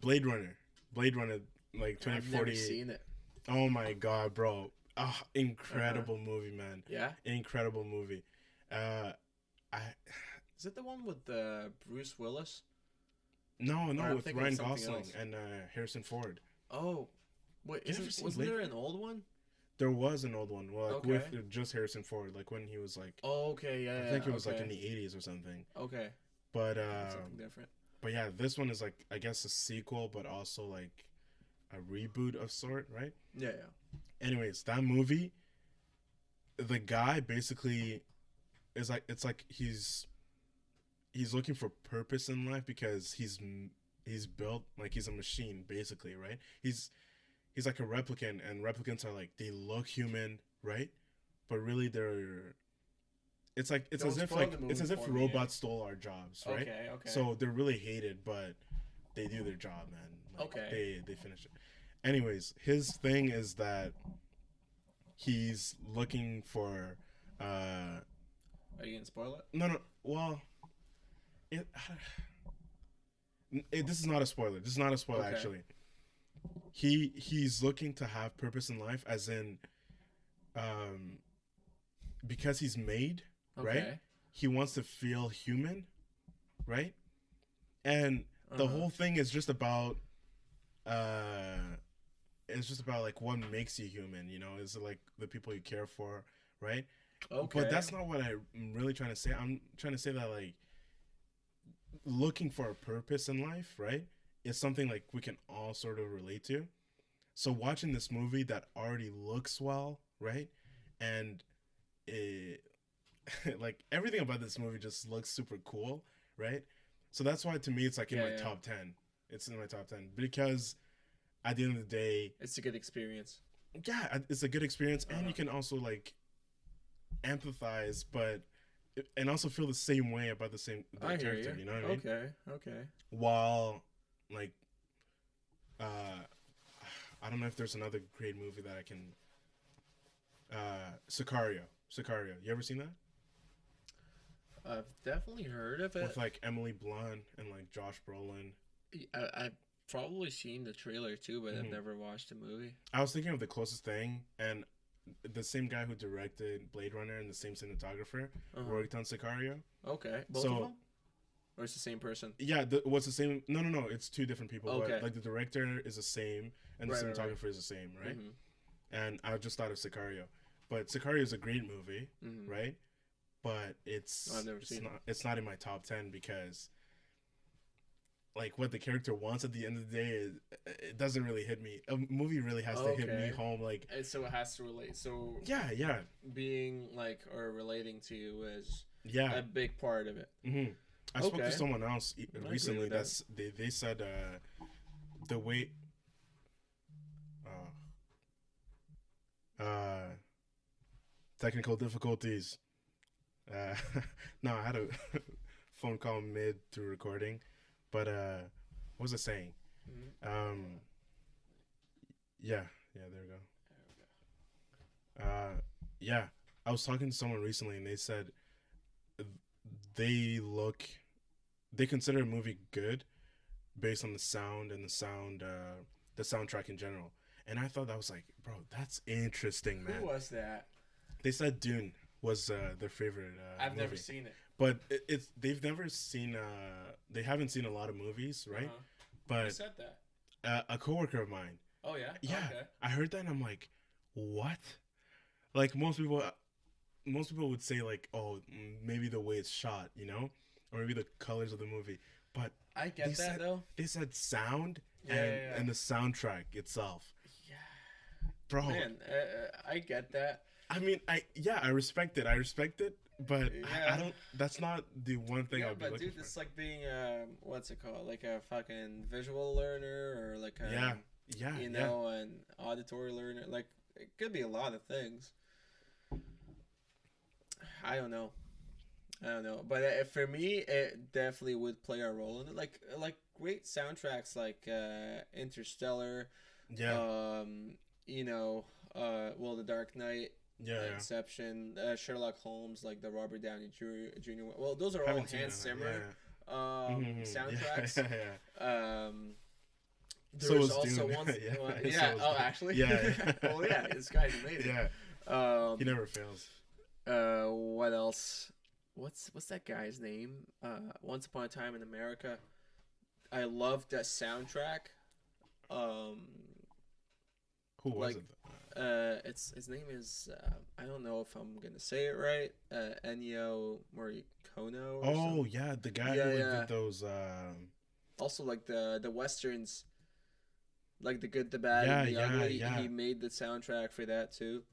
Blade Runner, Blade Runner, like 2048. I've never seen it. Oh my god, bro! Oh, incredible movie, man. Yeah. Incredible movie. I Is it the one with Bruce Willis? no, Or I'm with thinking Ryan of something Gosling else. and Harrison Ford. Oh, wait, You never seen wasn't Blade there Runner? an old one? There was an old one, well, like Okay. with just Harrison Ford, like when he was like, Oh, okay, yeah. I think it was okay. like in the 80s or something. Okay, But something different. but yeah, this one is like, I guess, a sequel, but also like a reboot of sort, right? Yeah. Anyways, that movie, the guy basically is like, it's like he's looking for purpose in life because he's built like he's a machine basically, right? He's like a replicant, and replicants are like, they look human, right? But really they're, it's like it's Don't as if spoil like the movie it's as if for me, robots stole our jobs, right? Okay. So they're really hated, but they do their job, man. Like, Okay. They finish it. Anyways, his thing is that he's looking for Are you gonna spoil it? no, well, it, this is not a spoiler. This is not a spoiler, Okay. actually. He's looking to have purpose in life, as in because he's made, right? Okay. He wants to feel human, right? And the whole thing is just about like what makes you human, you know? Is it like the people you care for, right? Okay. But that's not what I'm really trying to say. I'm trying to say that like looking for a purpose in life, right, is something like we can all sort of relate to. So watching this movie that already looks well, right? And it like everything about this movie just looks super cool, right? So that's why to me it's like in my top 10. It's in my top 10 because at the end of the day, It's a good experience. yeah, it's a good experience, and you can also like empathize, but and also feel the same way about the I hear character. you. You know what I mean? Okay. While like, I don't know if there's another great movie that I can. Sicario. You ever seen that? I've definitely heard of it. With like Emily Blunt and like Josh Brolin. I've probably seen the trailer too, but I've Mhm. never watched the movie. I was thinking of the closest thing, and the same guy who directed Blade Runner and the same cinematographer worked on Sicario. Okay, both So- of them, or it's the same person? Yeah, what's the same? No, it's two different people. Okay. But like the director is the same, and the Right, right, cinematographer is the same, right? Mhm. And I just thought of Sicario, but Sicario is a great movie, Mhm. right? But it's I've never seen it. it's not in my top 10 because like what the character wants at the end of the day, it doesn't really hit me. A movie really has to hit me Okay. home, like And so it has to relate. So yeah, being like or relating to you is yeah. a big part of it. Mm-hmm. I spoke to Okay. someone else agree recently with that. that's they said the way technical difficulties. No, I had a phone call mid through recording, but what was it saying? Yeah, there we go. Yeah, I was talking to someone recently, and they said they consider a movie good based on the sound and the soundtrack in general. And I thought that was like, bro, that's interesting, man. Who was that? They said Dune was their favorite I've movie. never seen it. But they've never seen they haven't seen a lot of movies, right? Who But said that? a coworker of mine, Oh yeah. yeah, Okay. I heard that and I'm like, what? Like most people would say like, oh, maybe the way it's shot, you know, or maybe the colors of the movie. But I get that though. they said sound Yeah. and the soundtrack itself, Yeah. bro. Man, I get that. I mean, I respect it, but I Yeah. don't. That's not the one thing Yeah, I'll be but looking dude, for. it's like being what's it called? Like a fucking visual learner or like a Yeah, you know, an auditory learner. Like it could be a lot of things. I don't know. I don't know, but for me, it definitely would play a role in it. Like great soundtracks like Interstellar, Yeah, you know, well, The Dark Knight, yeah, yeah. Inception, Sherlock Holmes, like the Robert Downey Jr. Well, those are all Haven't seen Hans it. Zimmer Yeah. soundtracks. Yeah, yeah. So There's is also Dune. ones, Yeah. yeah. So is Oh, Dune. actually, Yeah, well, yeah, this guy's amazing. yeah. He Um, never fails. what else? What's that guy's name? Once Upon a Time in America. I love that soundtrack. Um, Who was like it? it's his name is I don't know if I'm gonna say it right. Ennio Morricone. Or Oh something. yeah, the guy Yeah, who like, yeah. did those. Also, like the westerns, like The Good, the Bad, Yeah, and the yeah, Ugly. yeah, He made the soundtrack for that too.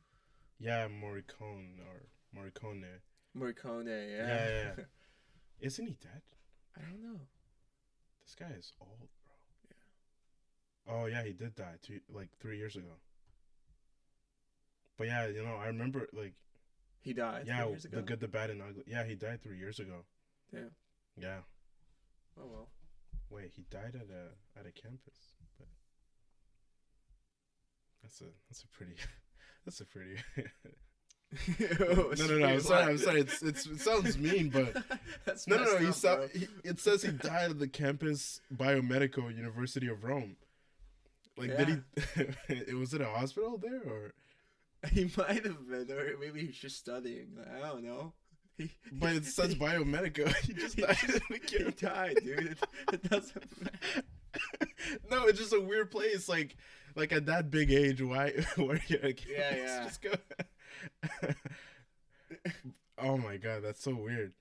yeah, Morricone or Morricone. Morricone, Yeah, yeah. yeah, yeah. Isn't he dead? I don't know. This guy is old, bro. Oh yeah, he did die 3 years ago. But yeah, I remember like He died yeah, 3 years ago. the good, the bad, and ugly. Yeah, he died 3 years ago. Yeah. Yeah. Oh well. Wait, he died at a campus, but that's a pretty that's a pretty no. I'm sorry. It sounds mean, but That's no. messed up, bro. It says he died at the campus Biomedical University of Rome. Like, Yeah. did he? Was it a hospital there or? He might have been, or maybe he's just studying. I don't know. But it says Biomedical. He just died at the He campus. died, dude. It doesn't matter. No, it's just a weird place. Like at that big age, why are you at campus? Yeah. Just go. Oh my god, that's so weird.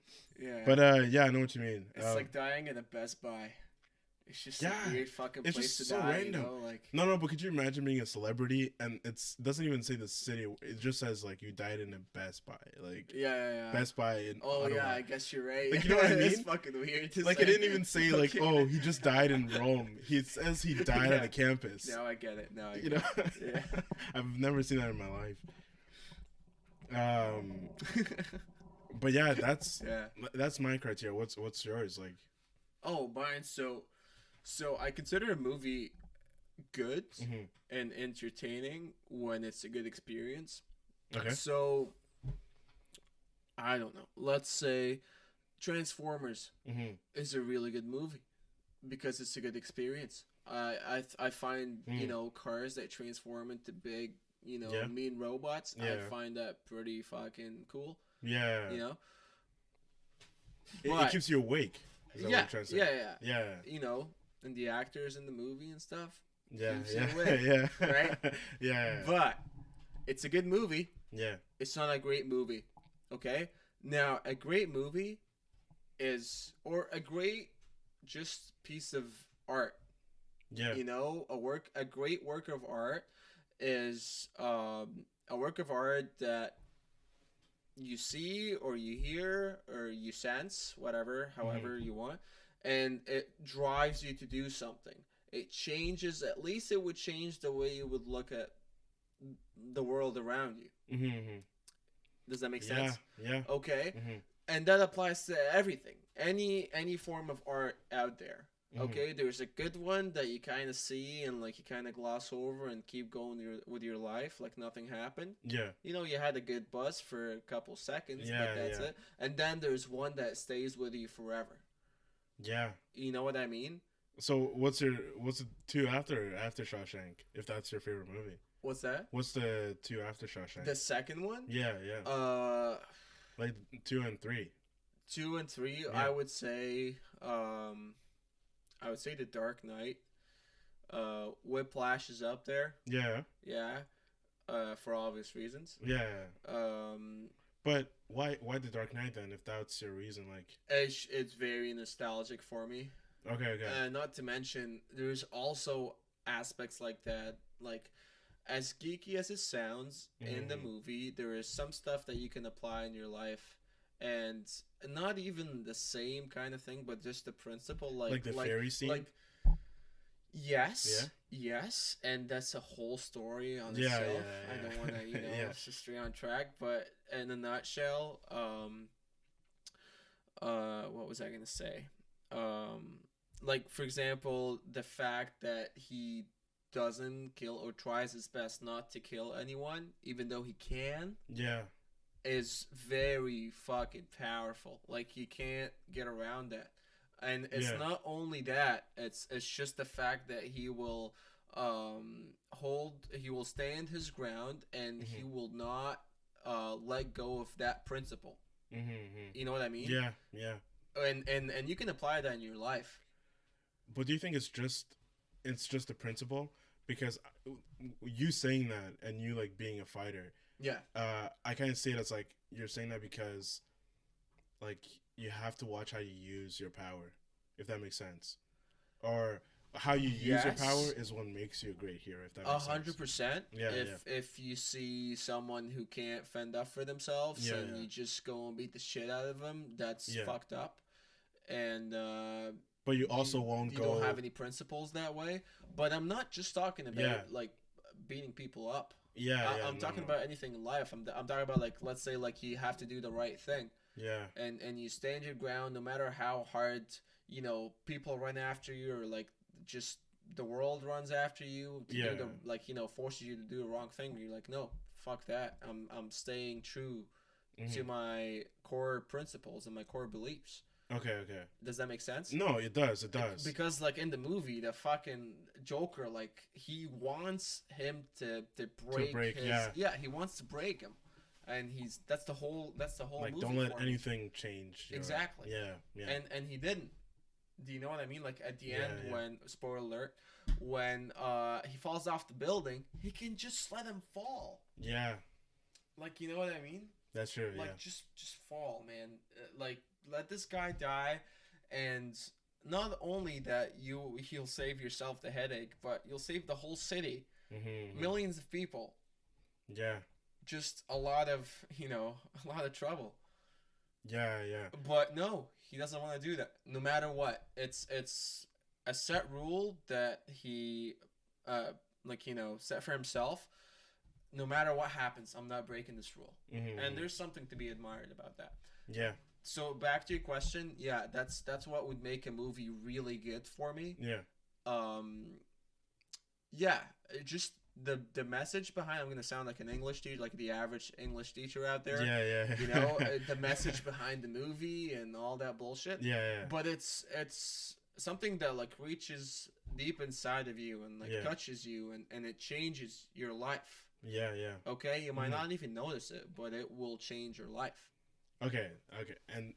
Yeah. But yeah, I know what you mean. It's like dying at a Best Buy. It's just Yeah, a weird fucking it's place just to so die, random. you know? Like, No, but could you imagine being a celebrity and it doesn't even say the city. It just says like you died in a Best Buy, like yeah. Best Buy in Oh Ottawa. yeah, I guess you're right. Like, you know what I It's mean? fucking weird to Like say. it didn't even say like, Okay. oh, he just died in Rome. He says he died at Yeah. a campus. Now I get it. Now I You get know, it. Yeah. I've never seen that in my life. But yeah, Yeah. that's my criteria. What's yours? Like, Oh, mine. So I consider a movie good mhm. and entertaining when it's a good experience. Okay, So I don't know. Let's say Transformers mm-hmm. is a really good movie because it's a good experience. I find cars that transform into big Yeah. mean robots. Yeah. I find that pretty fucking cool. Yeah, You know. it But- keeps you awake. Is that what Yeah, you're trying to say? yeah. Yeah, You know, and the actors in the movie and stuff. yeah, Keeps you yeah, awake, yeah, right? Yeah, But it's a good movie. yeah, It's not a great movie. Okay? Now, a great movie or a great just piece of art. yeah, You know, a great work of art is a work of art that you see or you hear or you sense, whatever, however you want, and it drives you to do something. It changes, at least it would change the way you would look at the world around you. mm-hmm. Does that make Yeah, sense? yeah, Okay. mm-hmm. And that applies to everything. Any form of art out there. Mhm. Okay, there's a good one that you kind of see and like you kind of gloss over and keep going with your life like nothing happened. Yeah, You know, you had a good buzz for a couple seconds, Yeah, but that's yeah. it. And then there's one that stays with you forever. yeah. You know what I mean? So what's the two after Shawshank? If that's your favorite movie, What's that? what's the two after Shawshank? The second one? Yeah, yeah. Like 2 and 3. 2 and 3, Yeah. I would say The Dark Knight. Whiplash is up there. Yeah, Yeah. For obvious reasons. yeah. Um, But why the Dark Knight then? If that's your reason, like, it's very nostalgic for me. okay. Not to mention, there's also aspects like that. Like, as geeky as it sounds in the Mhm. movie, there is some stuff that you can apply in your life, and not even the same kind of thing, but just the principle, Like the fairy scene? Like, yes, and that's a whole story on Yeah, itself. yeah, I yeah. don't want to, Yeah. just stay on track, but in a nutshell, what was I gonna say? Like for example, the fact that he doesn't kill or tries his best not to kill anyone, even though he can, Yeah. is very fucking powerful. Like you can't get around that. And it's Yeah. not only that, it's just the fact that he will he will stand his ground and he will not let go of that principle. You know what I mean? Yeah. Yeah. And you can apply that in your life. But do you think it's just a principle? Because you saying that and you like being a fighter, Yeah. I kind of see it as like you're saying that because like you have to watch how you use your power, if that makes sense, or how you use your Yes. power is what makes you a great hero, if that makes sense. 100%. Yeah, If you see someone who can't fend up for themselves Yeah, and yeah. you just go and beat the shit out of them, that's Yeah. fucked up. And But you also won't you go. don't have any principles that way. But I'm not just talking about Yeah. like beating people up. Yeah, yeah. I'm no, talking no. about anything in life. I'm talking about like let's say like you have to do the right thing Yeah, and you stand your ground no matter how hard people run after you or like just the world runs after you to Yeah. do the like forces you to do the wrong thing. You're like no, fuck that. I'm staying true to Mhm. my core principles and my core beliefs. Okay. Does that make sense? No, it does. It does. Because like in the movie, the fucking Joker, like he wants him to break his he wants to break him, and that's the whole Like, movie don't let for me. anything change. Exactly. Yeah. And he didn't. Do you know what I mean? Like at the end, Yeah. when spoiler alert, when he falls off the building, he can just let him fall. Yeah. Like you know what I mean? That's true. Like Yeah. just fall, man. Like let this guy die, and not only that he'll save yourself the headache, but you'll save the whole city, Mm-hmm. millions of people. Yeah. Just a lot of a lot of trouble. Yeah. But no, he doesn't want to do that. No matter what, it's a set rule that he set for himself. No matter what happens, I'm not breaking this rule. Mm-hmm. And there's something to be admired about that. Yeah. So back to your question, yeah, that's what would make a movie really good for me. Yeah. Yeah, just the message behind. I'm gonna sound like an English teacher, like the average English teacher out there. Yeah. You know, the message behind the movie and all that bullshit. Yeah. But it's something that like reaches deep inside of you and like touches you and it changes your life. Yeah. Okay, you might not even notice it, but it will change your life. Okay. And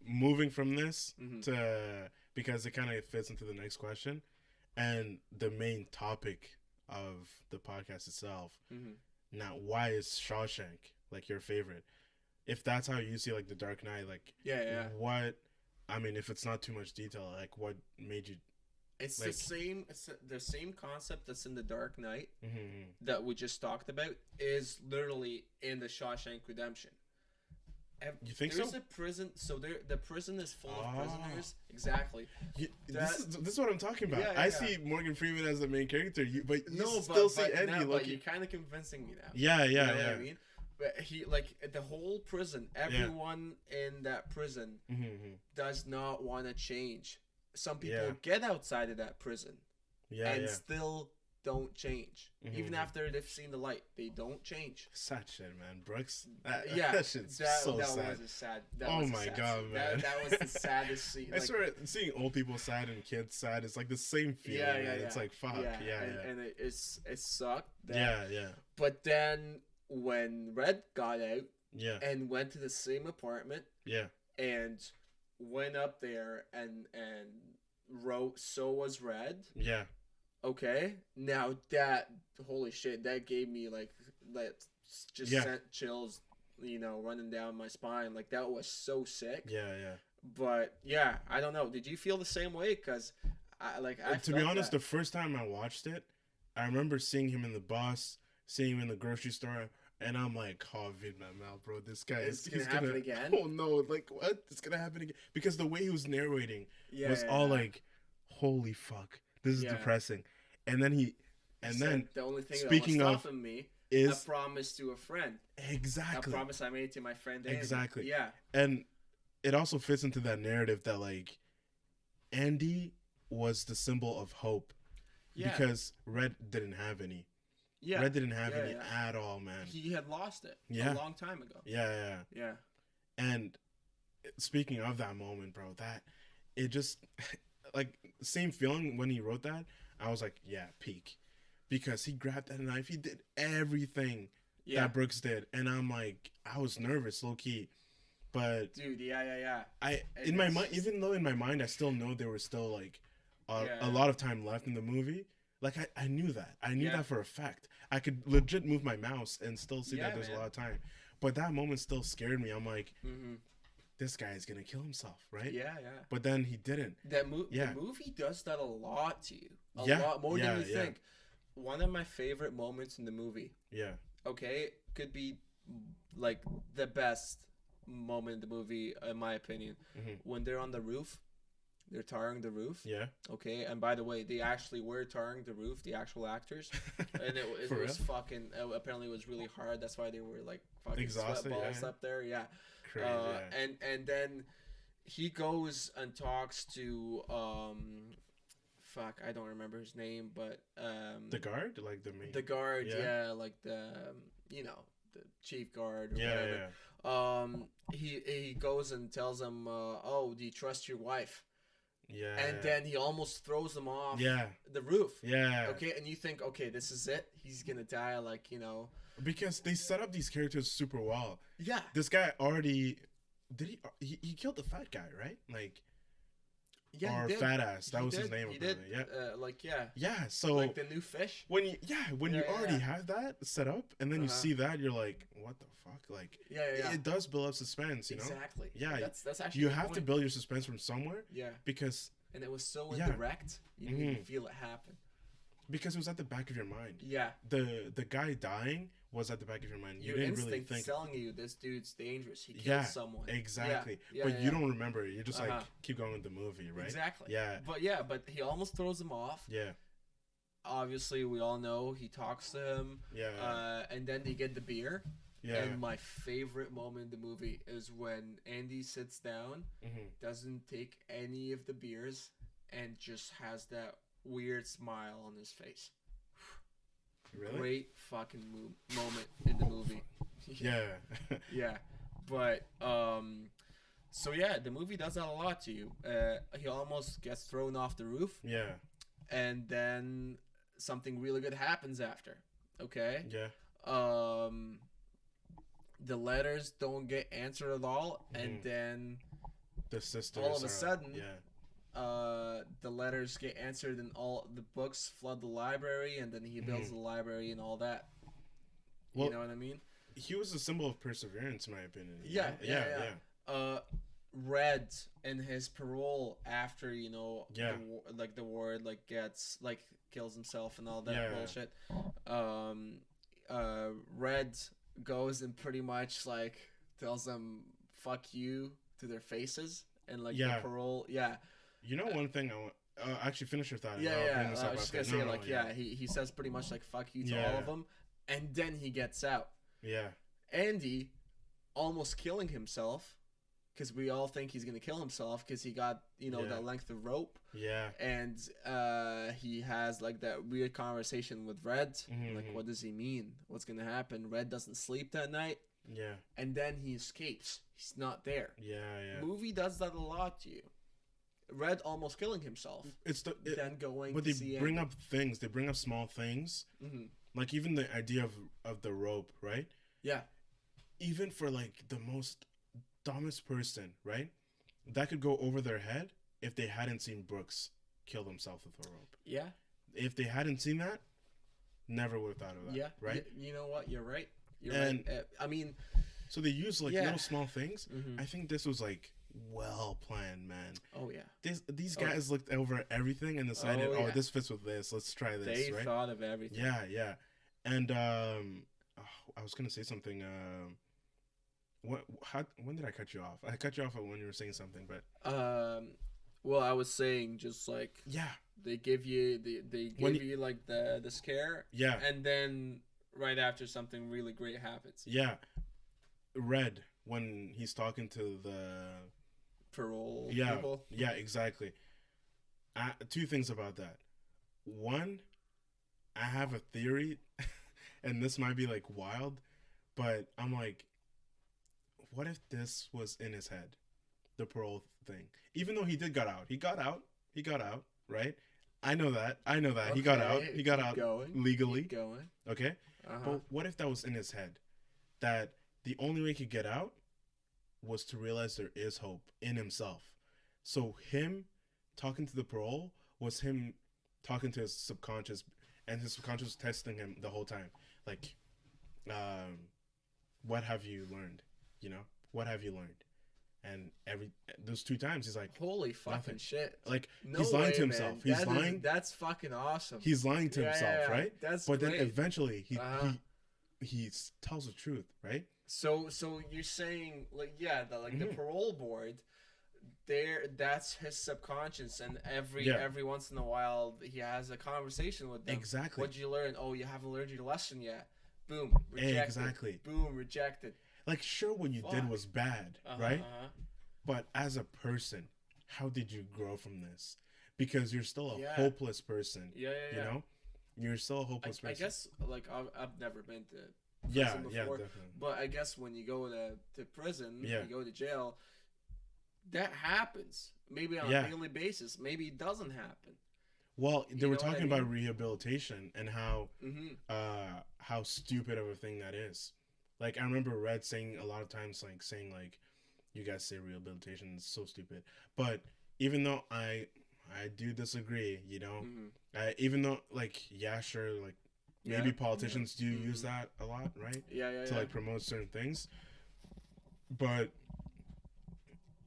moving from this Mhm. to, because it kind of fits into the next question and the main topic of the podcast itself. Mhm. Now, why is Shawshank like your favorite? If that's how you see like The Dark Knight, like Yeah. what? I mean, if it's not too much detail, like what made you? It's Like- the same. It's the same concept that's in the Dark Knight Mm-hmm. that we just talked about is literally in the Shawshank Redemption. You think There's so? a prison, so the prison is full of Ah. prisoners. Exactly. This is what I'm talking about. Yeah, I yeah. see Morgan Freeman as the main character, but you No, still but, see but, Eddie now, but looking. you're kind of convincing me now. Yeah. You know what I mean? But he the whole prison, everyone in that prison Mm-hmm. does not want to change. Some people Yeah. get outside of that prison and Yeah. still don't change. Mhm. Even after they've seen the light, they don't change. Sad shit, man. Brooks. Yeah, That shit's so sad. was a sad. That Oh was a my sad God, scene. man. That was the saddest scene. I swear, seeing old people sad and kids sad, it's like the same feeling. Yeah. man. It's like fuck. Yeah. And it sucked. That, Yeah. But then when Red got out Yeah. and went to the same apartment Yeah. and went up there and wrote "So was Red." Yeah. Okay, now that holy shit, that gave me like sent chills, running down my spine. Like that was so sick. Yeah. But yeah, I don't know. Did you feel the same way? Cause I To be felt honest, that. the first time I watched it, I remember seeing him in the bus, seeing him in the grocery store, and I'm like, oh, Vietnam mouth, bro, this guy It's is gonna happen again? Oh no, like what? It's gonna happen again because the way he was narrating was Yeah. all like, holy fuck, this is Yeah. depressing, and then He said, the only thing speaking that was of stopping me, is a promise to a friend, exactly. a promise I made to my friend. Andy. Exactly. Yeah. And it also fits into that narrative that like Andy was the symbol of hope Yeah. because Red didn't have any. Yeah. Red didn't have Yeah, any yeah. at all, man. He had lost it Yeah. a long time ago. Yeah. Yeah. And speaking of that moment, bro, that it just like same feeling when he wrote that. I was like, yeah, peak, because he grabbed that knife. He did everything Yeah. that Brooks did, and I'm like, I was nervous, low key, but Dude, yeah. I And in my it's mind, just- even though in my mind I still know there was still like a Yeah. lot of time left in the movie. Like I knew that. I knew Yeah. that for a fact. I could legit move my mouse and still see Yeah, that there's man. a lot of time. But that moment still scared me. I'm like, Mm-hmm. this guy is gonna kill himself, right? Yeah. But then he didn't. The movie does that a lot to you. A Yeah, lot more yeah, than you yeah. think. One of my favorite moments in the movie, Yeah. okay, could be like the best moment in the movie, in my opinion. Mhm. When they're on the roof, they're tarring the roof. Yeah. Okay, and by the way, they actually were tarring the roof, the actual actors, and it For was real? fucking. Apparently, it was really hard. That's why they were like fucking Exhausted, sweat balls yeah. up there. Yeah. Crazy. Yeah. And then he goes and talks to fuck, I don't remember his name, but The guard, like the main. the guard, Yeah. yeah, like the the chief guard or Yeah, whatever. yeah, He goes and tells him, "Oh, do you trust your wife?" yeah. And then he almost throws him off Yeah, the roof. yeah. Okay, and you think, okay, this is it. He's gonna die, like Because they set up these characters super well. Yeah. This guy already did he killed the fat guy, right? Like Yeah, or he did. fat ass. That He was his did. name. He did. Apparently. Yeah. Yeah. So like the new fish. when you you Yeah, already yeah. have that set up and then you Uh-huh. see that, you're like, what the fuck? Like Yeah. it does build up suspense, you know? Exactly. Yeah, That's actually You the have to point. build your suspense from somewhere Yeah, because and it was so Yeah. indirect. You didn't even Mhm. feel it happen. it was at the back of your mind. Yeah. The guy dying was at the back of your mind. You Your didn't instinct really is think telling you this dude's dangerous. He killed Yeah, someone. exactly. Yeah, But yeah, you yeah. don't remember it. You're just like Uh-huh. keep going with the movie, right? Exactly. Yeah. But he almost throws him off. Yeah. Obviously, we all know he talks to him. Yeah. And then they get the beer. Yeah. And my favorite moment in the movie is when Andy sits down, Mhm. doesn't take any of the beers, and just has that weird smile on his face. Really? Great fucking moment in the movie. Yeah. Yeah, but so yeah, the movie does that a lot to you. He almost gets thrown off the roof, yeah. and then something really good happens after. Okay, Yeah. the letters don't get answered at all, and Mhm. then The sisters. all of a are- sudden, Yeah. the letters get answered, and all the books flood the library, and then he builds the library and all that. Well, You know what I mean? he was a symbol of perseverance, in my opinion. you Yeah, know? yeah. Red and his parole after Yeah. the ward gets kills himself and all that Yeah. bullshit. Red goes and pretty much tells them fuck you to their faces, and Yeah. the parole. Yeah, You know one thing I want. Actually, finish your thought. and yeah, I'll yeah. bring this I up was just after. gonna say No, no, yeah. He says pretty much fuck you to Yeah. all of them, and then he gets out. Yeah. Andy almost killing himself, because we all think he's gonna kill himself because he got Yeah. that length of rope, Yeah. and he has that weird conversation with Red. Mhm. What does he mean? What's gonna happen? Red doesn't sleep that night, Yeah. and then he escapes. He's not there. Yeah. Yeah. Movie does that a lot to you. Red almost killing himself, then going But to they see bring up things. They bring up small things, hmm like even the idea of the rope, right? Yeah, Even for the most dumbest person, right? That could go over their head if they hadn't seen Brooks kill himself with a rope. yeah, If they hadn't seen that, never would have thought of that. yeah. Right. You know what? You're right. You're And- right. I mean, So they use Yeah. little small things. mhm. I think this was well planned, man. Oh yeah. These Oh. guys looked over everything and decided, Oh, oh, yeah. this fits with this. Let's try this, They right? thought of everything. Yeah, yeah. And I was gonna say something. When did I cut you off? I cut you off when you were saying something, but Well, I was saying just yeah, they give you When you the scare, yeah, and then right after something really great happens. yeah. Red when he's talking to parole Yeah, people. yeah, exactly. Two things about that. One, I have a theory, and this might be like wild, but I'm like, what if this was in his head, the parole thing? Even though he did got out, he got out, right? I know that he got out, Okay, he got keep out going. legally, Keep going. okay. Uh-huh. But what if that was in his head? That the only way he could get out was to realize there is hope in himself. So him talking to the parole was him talking to his subconscious, and his subconscious was testing him the whole time. Like, um, what have you learned? You know, what have you learned? And every those two times he's like, Holy fucking nothing. shit. Like No he's lying way, to himself. man. He's lying. That's fucking awesome. He's lying to himself, right? That's But great. then eventually Uh-huh. he tells the truth, right? So you're saying like the Mhm. parole board that's his subconscious, and Yeah. every once in a while he has a conversation with them. Exactly. What'd you learn? Oh, you haven't learned your lesson yet. Boom, rejected. Exactly. Boom, rejected. Like, sure, what you did Fuck. was bad, right? But as a person, how did you grow from this? Because you're still a Yeah. hopeless person. Yeah. You know, you're still a hopeless I person. guess like I've never been to Yeah, prison yeah, before, definitely. but I guess when you go to prison, Yeah. you go to jail, that happens. Maybe on Yeah. a daily basis. Maybe it doesn't happen. Well, they You were know what I talking about mean? rehabilitation and Mm-hmm. how stupid of a thing that is. Like, I remember Red saying a lot of times, like, saying like, you guys say rehabilitation is so stupid. But even though I do disagree, you know, even though, like, yeah, sure, like, maybe Yeah. politicians do use that a lot, right? Yeah. To like promote certain things. But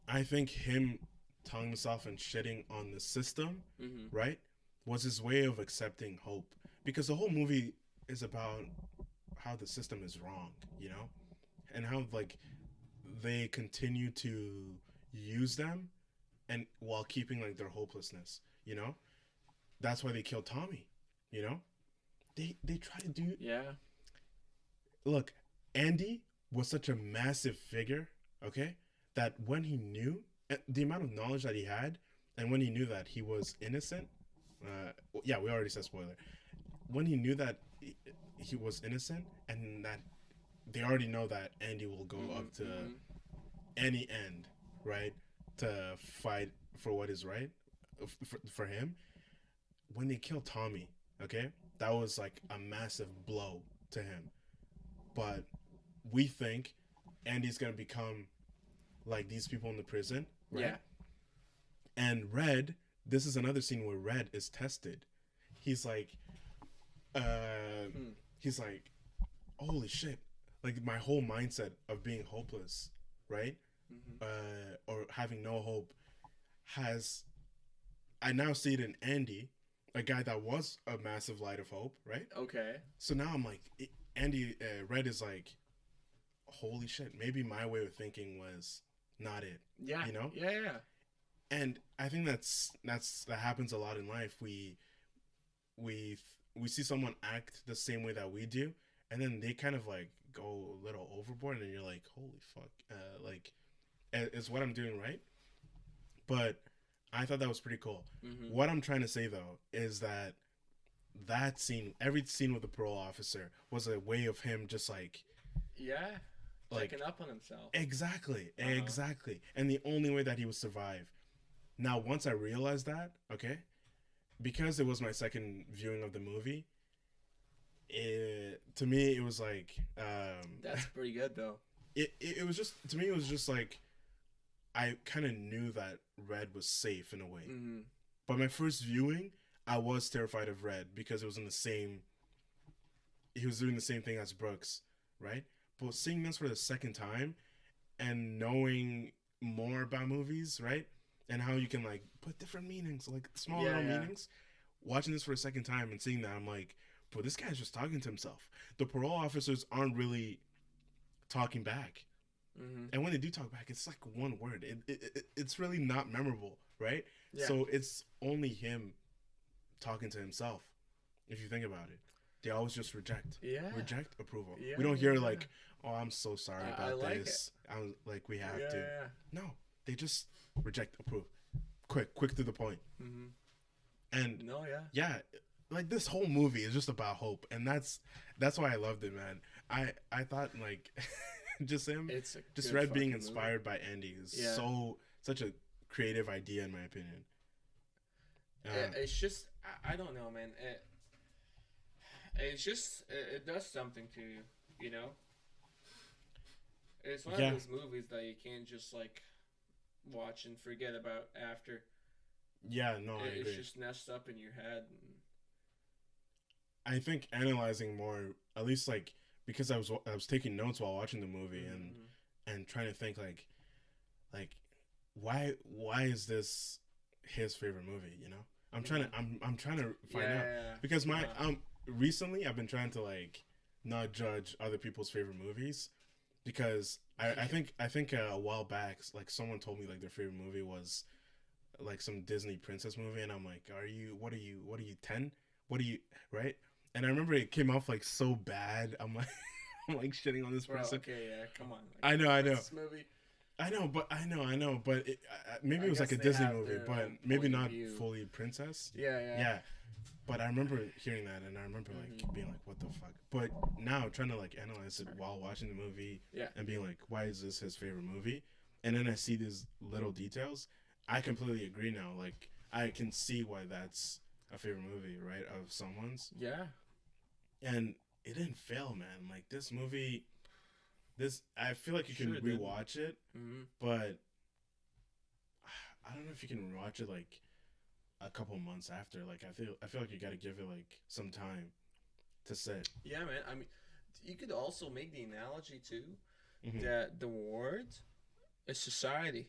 I think him telling himself and shitting on the system, Mm-hmm. right, was his way of accepting hope. Because the whole movie is about how the system is wrong, you know, and how like they continue to use them, and while keeping like their hopelessness, you know. That's why they killed Tommy, you know. They try to do. Yeah. Look, Andy was such a massive figure, okay, that when he knew the amount of knowledge that he had, and when he knew that he was innocent, yeah, we already said spoiler. When he knew that he was innocent, and that they already know that Andy will go up to any end, right, to fight for what is right for him. When they killed Tommy, okay, that was like a massive blow to him. But we think Andy's gonna become like these people in the prison, right? Yeah. And Red, this is another scene where Red is tested. He's like, he's like, holy shit! Like my whole mindset of being hopeless, right, or having no hope, has I now see it in Andy, a guy that was a massive light of hope, right? Okay. So now I'm like, Andy, Red is like, holy shit, maybe my way of thinking was not it. Yeah. You know? Yeah. And I think that happens a lot in life. We see someone act the same way that we do, and then they kind of like go a little overboard, and you're like, holy fuck, like, is what I'm doing right? But I thought that was pretty cool. What I'm trying to say though is that scene, every scene with the parole officer, was a way of him just like, Yeah. like, Checking up on himself. exactly, exactly. And the only way that he would survive. Now, once I realized that, okay, because it was my second viewing of the movie, to me it was like, That's pretty good though. it was just, to me it was just like, I kind of knew that Red was safe in a way. But my first viewing, I was terrified of Red because it was he was doing the same thing as Brooks, right? But seeing this for the second time and knowing more about movies, right? And how you can like put different meanings, like small little meanings. Watching this for a second time and seeing that, I'm like, bro, this guy's just talking to himself. The parole officers aren't really talking back. And when they do talk back, it's like one word. It's really not memorable, right? Yeah. So it's only him talking to himself. If you think about it, they always just reject approval. Yeah, We don't hear yeah. like, oh, I'm so sorry I about like this. I'm like, we have to. Yeah. No, they just reject, approve, quick to the point. Mm-hmm. And No, yeah. yeah, like this whole movie is just about hope, and that's why I loved it, man. I thought like just him, It's a just good Red being fucking inspired by Andy is Yeah. such a creative idea in my opinion. It's just I don't know, man. It's just it does something to you, you know. It's one Yeah. of those movies that you can't just like watch and forget about after. Yeah, no, I It's agree. just nest up in your head. I think analyzing more, at least like because I was taking notes while watching the movie and trying to think like why is this his favorite movie? You know, I'm trying to find out because my recently I've been trying to like not judge other people's favorite movies because I think a while back like someone told me like their favorite movie was like some Disney princess movie and I'm like, what are you 10? What are you right? And I remember it came off like so bad. I'm like I'm like shitting on this Bro, person. okay, yeah, come on. I know. This movie. I know, but it, maybe I it was like a guess they Disney have movie, their but own maybe point of not view. fully princess. Yeah. Yeah, but I remember hearing that, and I remember like being like, "What the fuck?" But now trying to like analyze it while watching the movie, and being like, "Why is this his favorite movie?" And then I see these little details. I completely agree now. Like I can see why that's a favorite movie, right, of someone's. Yeah. And it didn't fail, man. Like this movie. I feel like you can rewatch it, but I don't know if you can rewatch it like a couple months after. Like I feel like you got to give it like some time to sit. Yeah, man. I mean, you could also make the analogy too that the word is society.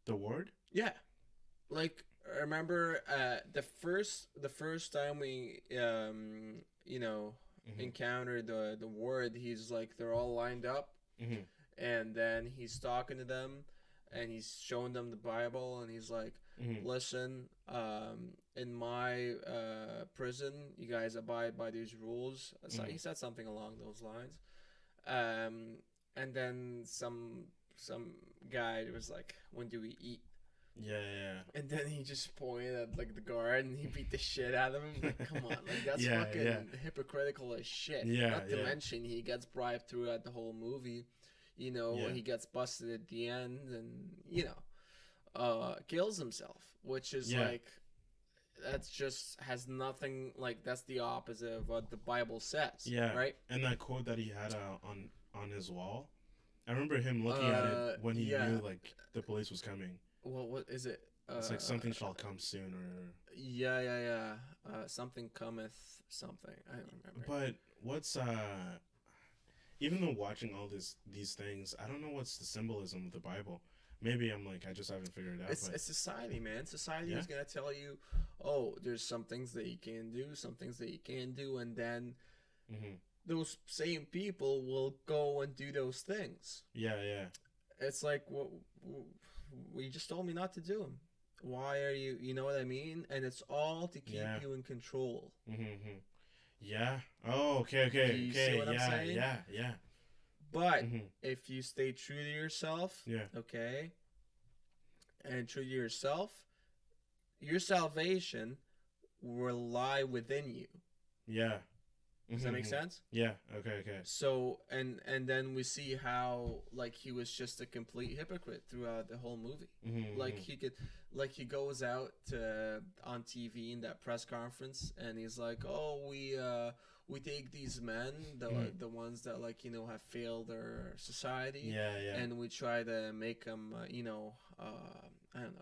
The word? Yeah, like remember the first time we encounter the word, he's like they're all lined up and then he's talking to them and he's showing them the Bible and he's like listen, in my prison you guys abide by these rules. So he said something along those lines, and then some guy was like, when do we eat? Yeah. And then he just pointed at like the guard and he beat the shit out of him. Like, come on, like that's fucking hypocritical as shit. Not to mention he gets bribed throughout the whole movie. You know, he gets busted at the end and kills himself, which is like that's just has nothing like that's the opposite of what the Bible says. Yeah. Right? And that quote that he had on his wall. I remember him looking at it when he knew like the police was coming. What is it? It's like something shall come soon, or something cometh, something. I don't remember. But what's even though watching all these things, I don't know what's the symbolism of the Bible. Maybe I'm like I just haven't figured it out. It's society, man. Society is gonna tell you, oh, there's some things that you can do, some things that you can't do, and then those same people will go and do those things. Yeah. It's like well, you just told me not to do them. Why are you? You know what I mean? And it's all to keep you in control. Yeah. Oh, okay. You see what I'm saying? Yeah. But if you stay true to yourself, okay, and true to yourself, your salvation will lie within you. Yeah. Does that make sense? Yeah. Okay. So and then we see how like he was just a complete hypocrite throughout the whole movie. Like he goes out on TV in that press conference and he's like, "Oh, we take these men, the ones that like have failed their society, and we try to make them I don't know,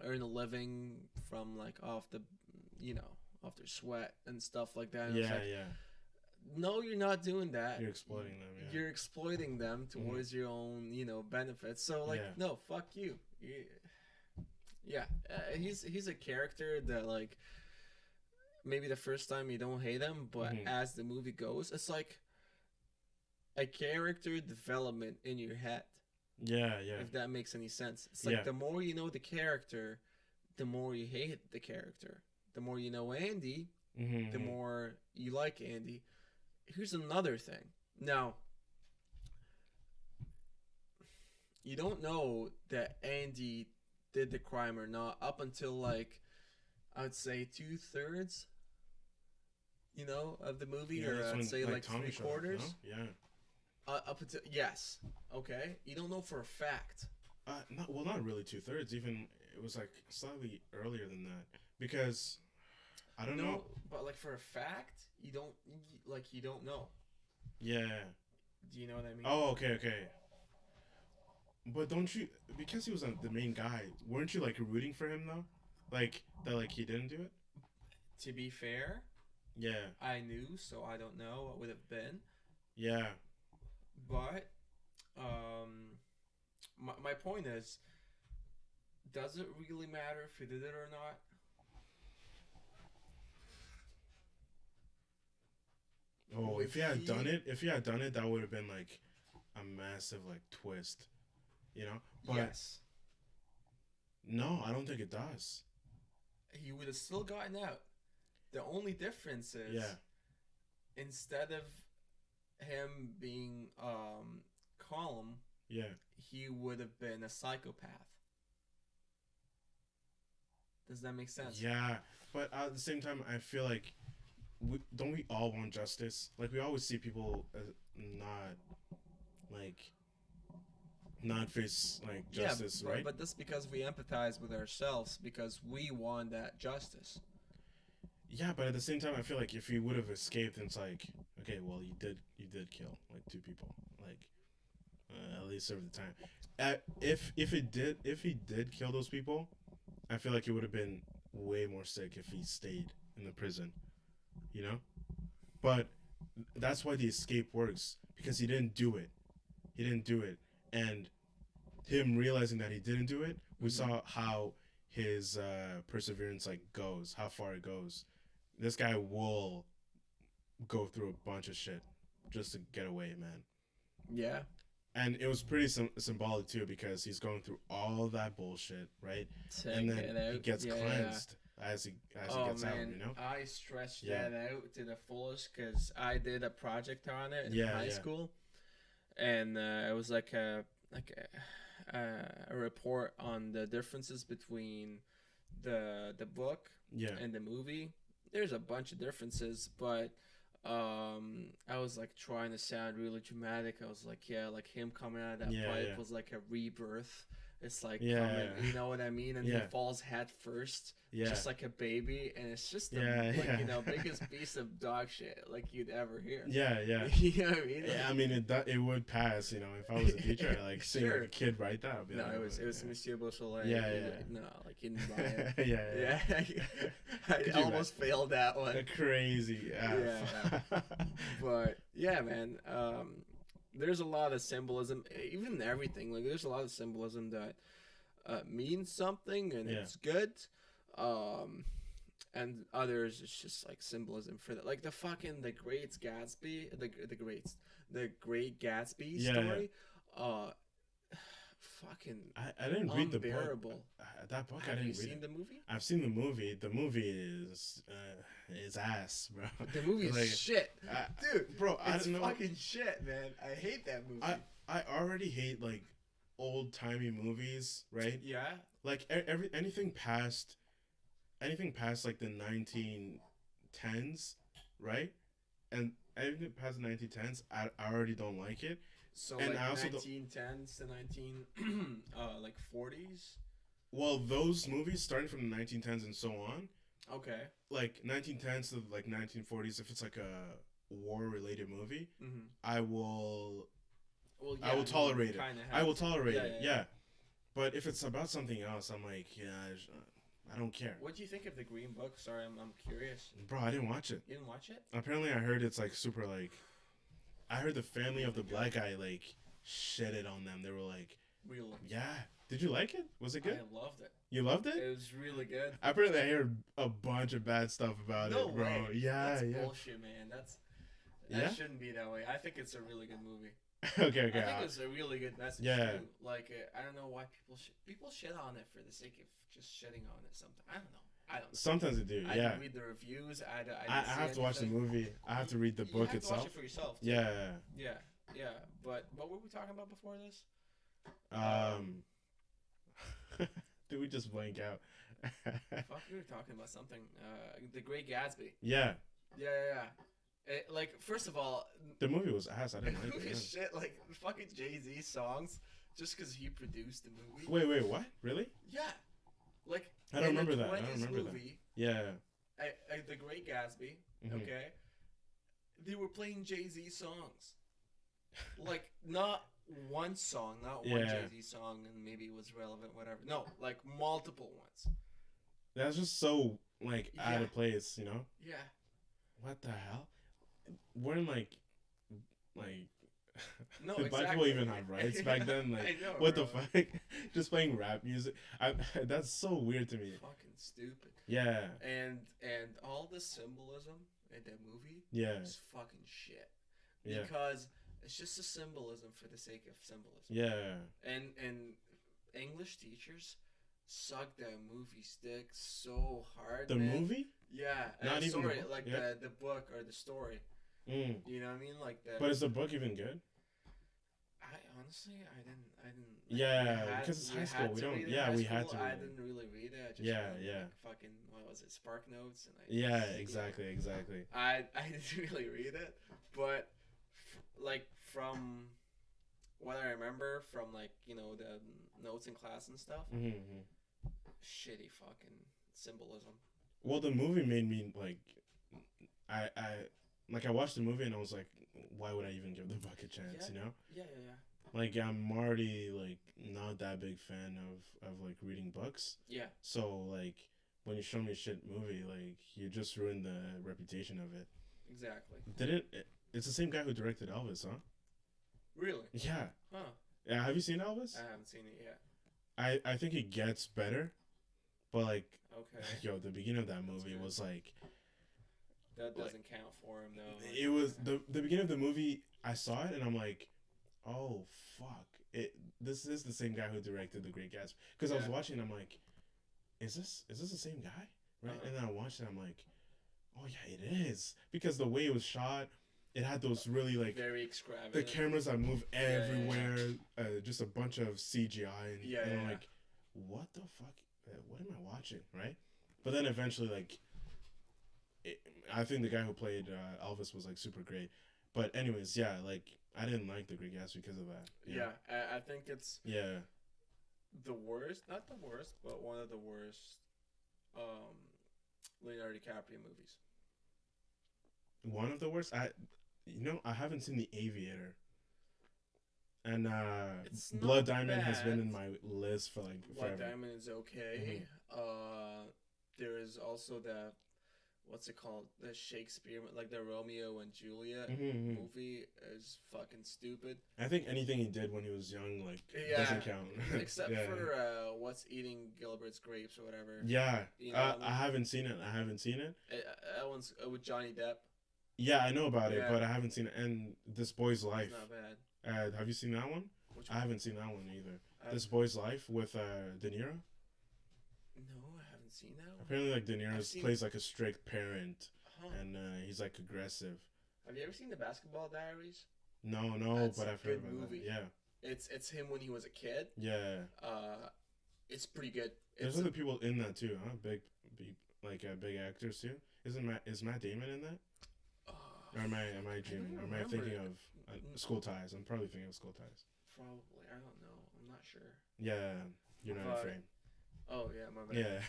earn a living from like off their sweat and stuff like that." And no, you're not doing that. You're exploiting them. Yeah. You're exploiting them towards your own, benefits. So, like, no, fuck you. He's a character that, like, maybe the first time you don't hate him, but as the movie goes, it's like a character development in your head. Yeah. If that makes any sense. It's like the more you know the character, the more you hate the character. The more you know Andy, the more you like Andy. Here's another thing. Now, you don't know that Andy did the crime or not up until like I would say 2/3, of the movie, Yeah, or that's I'd when, say like Tommy showed up, 3/4. no? Yeah. Up until yes, okay. You don't know for a fact. Not really 2/3. Even it was like slightly earlier than that because I don't know. But like for a fact, you don't know. Yeah. Do you know what I mean? Oh, okay. But don't you? Because he was the main guy, weren't you like rooting for him though? Like that, like he didn't do it. To be fair, Yeah. I knew, so I don't know what would have been. Yeah. But my point is, does it really matter if he did it or not? Oh, if he had done it, that would have been like a massive like twist, But yes. no, I don't think it does. He would have still gotten out. The only difference is, Yeah. instead of him being calm, Yeah. he would have been a psychopath. Does that make sense? Yeah, but at the same time, I feel like don't we all want justice? Like we always see people not face like justice, but, right? But that's because we empathize with ourselves because we want that justice. Yeah, but at the same time, I feel like if he would have escaped, it's like, okay, well, you did kill like 2 people, like at least serve the time. If he did kill those people, I feel like it would have been way more sick if he stayed in the prison, But that's why the escape works because he didn't do it. And him realizing that he didn't do it, we saw how his perseverance goes, how far it goes. This guy will go through a bunch of shit just to get away, man. Yeah. And it was pretty symbolic too because he's going through all that bullshit, right? And then he gets cleansed as he gets out, I stretched that out to the fullest because I did a project on it in high school, and it was like a report on the differences between the book and the movie. There's a bunch of differences, but I was like trying to sound really dramatic. I was like, like him coming out of that pipe was like a rebirth. It's like coming, you know what I mean? And he falls head first, just like a baby, and it's just the biggest piece of dog shit like you'd ever hear. Yeah. You know what I mean? Yeah, I mean it would pass, if I was a teacher, like seeing like a kid write that. I'd be it was Monsieur Beausoleil. No, like he didn't buy it. I almost failed that one. Crazy. But yeah, man. There's a lot of symbolism, even everything. Like there's a lot of symbolism that means something and it's good. And others it's just like symbolism for that. Like the Great Gatsby, the Great Gatsby story. Fucking I didn't read the book. That book I didn't read. Have you seen the movie? I've seen the movie. The movie is ass, bro. The movie is shit, dude. Bro, I it's don't know. Fucking shit, man. I hate that movie. I already hate like old timey movies, right? Yeah. Like anything past like the 1910s, right? And anything past the 1910s, I already don't like it. So and like I also 1910s to 40s. Well, those movies starting from the 1910s and so on. Okay. Like 1910s to like 1940s, if it's like a war-related movie, I will. Well, I will tolerate it. I will tolerate it. Yeah. But if it's about something else, I'm like, I don't care. What do you think of the Green Book? Sorry, I'm curious. Bro, I didn't watch it. You didn't watch it? Apparently, I heard it's like super like. I heard the family of the black guy like shitted on them. They were like, really? Yeah. Did you like it? Was it good? I loved it. You loved it? It was really good. Apparently, I heard a bunch of bad stuff about it, bro. Way. Yeah, That's bullshit, man. That shouldn't be that way. I think it's a really good movie. Okay. I think it's a really good message too. Like, I don't know why people shit on it for the sake of just shitting on it. Sometimes I don't know. Sometimes they do. I didn't read the reviews. I have to watch the movie. I have to read the book itself. You have to watch it for yourself. Too. Yeah. Yeah. But what were we talking about before this? Did we just blank out? Fuck, we were talking about something. The Great Gatsby. Yeah, Yeah. Like, first of all, the movie was ass. I the didn't like movie it. is shit. Like, fucking Jay-Z songs, just because he produced the movie. Wait, what? Really? Yeah. Like, I don't in remember the that. I don't 20s remember that. movie, Yeah. The Great Gatsby, Mhm. okay, they were playing Jay-Z songs. Like, not one song, not one Yeah. Jay-Z song, and maybe it was relevant, whatever. No, like, multiple ones. That's just so like out Yeah. of place, you know? Yeah. What the hell? Weren't like No, did black exactly. people even have rights back then? Like, I know, what bro. the fuck? Just playing rap music. That's so weird to me. Fucking stupid. Yeah, And all the symbolism in that movie yeah, is fucking shit. yeah, Because it's just a symbolism for the sake of symbolism. yeah. And English teachers suck that movie stick so hard. The man. movie? Yeah. Not even the sorry, book? like Yeah. the book or the story. Mm. You know what I mean? Like the. But is the book even good? I honestly, I didn't. Yeah, we had- because it's we high school. had We to don't. read it in Yeah, high we had school. to. I Read it. didn't really read it. I just Yeah, read, yeah. Like, fucking what was it? Spark Notes and Yeah, exactly. I didn't really read it, but like from what I remember from like the notes in class and stuff, Mm-hmm. shitty fucking symbolism. Well, the movie made me like, I watched the movie and I was like, why would I even give the book a chance? Yeah. You know? Yeah. Like I'm already like not that big fan of like reading books. Yeah. So like when you show me a shit movie, like you just ruined the reputation of it. Exactly. It's the same guy who directed Elvis, huh? Really? Yeah. Huh. Yeah. Have you seen Elvis? I haven't seen it yet. I think it gets better, but like Okay. yo, the beginning of that That's movie good. was like That doesn't count for him though. Like, it was the beginning of the movie. I saw it and I'm like, oh fuck! This is the same guy who directed The Great Gatsby. Because I was Yeah. watching, I'm like, is this the same guy? Right? Uh-huh. And then I watched it, I'm like, oh yeah, it is. Because the way it was shot, it had those really like very extravagant. the cameras that move yeah, everywhere, just a bunch of CGI, and, Yeah, and I'm yeah. like, what the fuck? What am I watching? Right? But then eventually, like, I think the guy who played Elvis was like super great. But anyways, yeah, like I didn't like The Great Gatsby because of that. Yeah, I think it's Yeah. the worst, not the worst, but one of the worst Leonardo DiCaprio movies. One of the worst. I haven't seen The Aviator. And It's Blood not Diamond has been bad. in my list for like Blood forever. Diamond is okay. There is also the what's it called? The Shakespeare, like the Romeo and Juliet Mhm. movie is fucking stupid. I think anything he did when he was young, like, Yeah. doesn't count. Except Yeah. for what's eating Gilbert's grapes or whatever. Yeah, You know what I mean? I haven't seen it. That one's with Johnny Depp. Yeah, I know about it, Yeah. but I haven't seen it. And This Boy's Life. It's not bad. Have you seen that one? Which I haven't seen that one either. I- This Boy's Life with De Niro. No, I haven't seen that one. Apparently, like De Niro I've seen- plays like a strict parent, Huh. and he's like aggressive. Have you ever seen the Basketball Diaries? No, That's but a I've heard good about movie. that. Yeah, It's him when he was a kid. yeah. It's pretty good. There's It's other people in that too, huh? Big actors too. Is Matt Damon in that? Or am I dreaming? Or am I thinking of School Ties? I'm probably thinking of School Ties. probably, I don't know. I'm not sure. Yeah, you're not But- afraid. Oh yeah, my bad.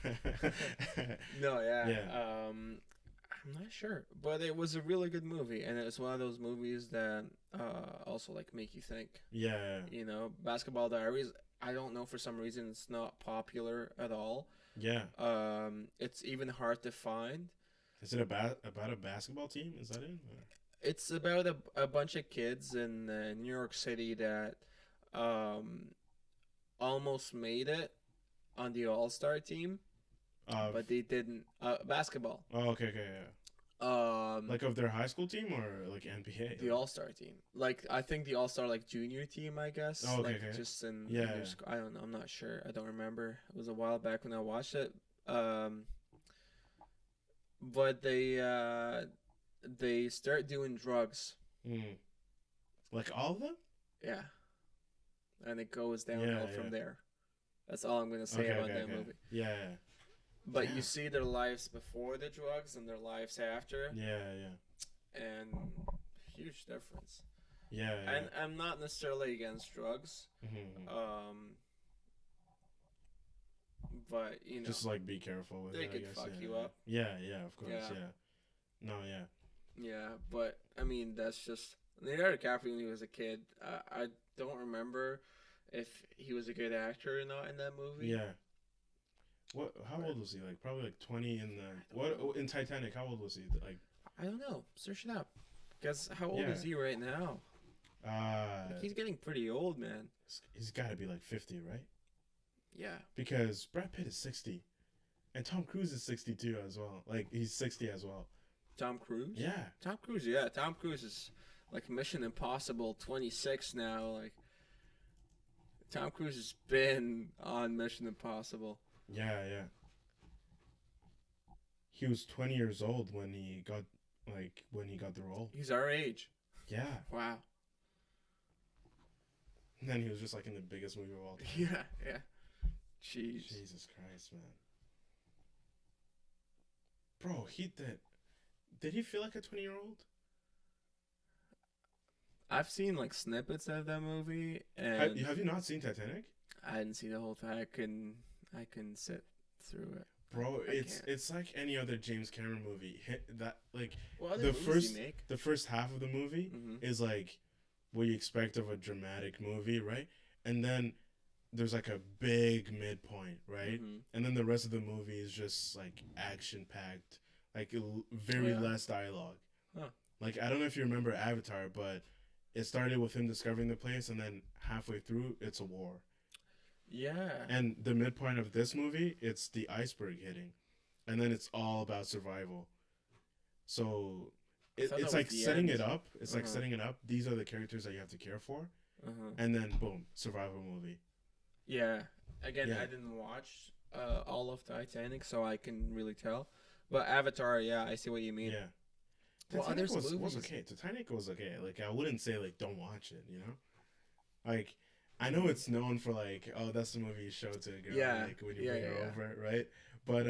Yeah. No, yeah. Yeah. I'm not sure, but it was a really good movie, and it's one of those movies that also like make you think. Yeah. You know, Basketball Diaries. I don't know, for some reason it's not popular at all. Yeah. It's even hard to find. Is it about a basketball team? Is that it? Or- It's about a bunch of kids in New York City that almost made it on the All-Star team, but they didn't. Basketball. Oh, okay, yeah. Like of their high school team or like NBA? the All-Star team. Like, I think the All-Star like junior team, I guess. Oh, okay, like okay. just in Yeah. their I don't know. I'm not sure. I don't remember. It was a while back when I watched it. But they start doing drugs. Mm. Like all of them? Yeah. and it goes downhill Yeah, from yeah. there. That's all I'm gonna say Okay, about okay, that okay. movie. Yeah, yeah, But you Damn. see their lives before the drugs and their lives after, yeah, yeah, and huge difference. yeah, And yeah. I'm not necessarily against drugs, Hmm. um, but Just like be careful with they it, I could guess. fuck Yeah, you up. yeah, yeah, yeah. Of course, Yeah, yeah. No, yeah, yeah. But I mean, that's just Leonardo DiCaprio when he was a kid. I don't remember if he was a good actor or not in that movie. yeah. What? How But old was he? Like probably like 20 in the I don't what? know. In Titanic, how old was he? Like I don't know. Search it up. Because how old yeah. is he right now? Like, he's getting pretty old, man. He's got to be like 50, right? Yeah. Because Brad Pitt is 60, and Tom Cruise is 62 as well. Like he's 60 as well. Tom Cruise? Yeah, Tom Cruise, yeah. Tom Cruise is like Mission Impossible 26 now. Like, Tom Cruise has been on Mission Impossible. yeah, yeah. He was 20 years old when he got the role. He's our age. Yeah, Wow. and then he was just like in the biggest movie of all time. Yeah, yeah. Jeez. Jesus Christ, man. Bro, he did he feel like a 20-year-old? I've seen like snippets of that movie, Have, and have you not seen Titanic? I didn't see the whole thing. I can sit through it. Bro, I can't. it's like any other James Cameron movie. That like What other the movies first do you make? the first half of the movie Mm-hmm. is like what you expect of a dramatic movie, right? And then there's like a big midpoint, right? Mm-hmm. And then the rest of the movie is just like action packed, like very Yeah. less dialogue. Huh. Like I don't know if you remember Avatar, but it started with him discovering the place, and then halfway through, it's a war. Yeah. And the midpoint of this movie, it's the iceberg hitting, and then it's all about survival. So thought that it's was like the setting end. it up. It's like Uh-huh. setting it up. These are the characters that you have to care for, Uh-huh. and then boom, survival movie. Yeah. Again, Yeah. I didn't watch all of Titanic, so I can really tell. But Avatar, yeah, I see what you mean. Yeah. What Titanic other was movies? okay. Titanic was okay. Like I wouldn't say like don't watch it. You know, like I know it's known for like oh that's the movie you show to a girl Yeah. like when you Yeah, bring yeah, her yeah. over right. But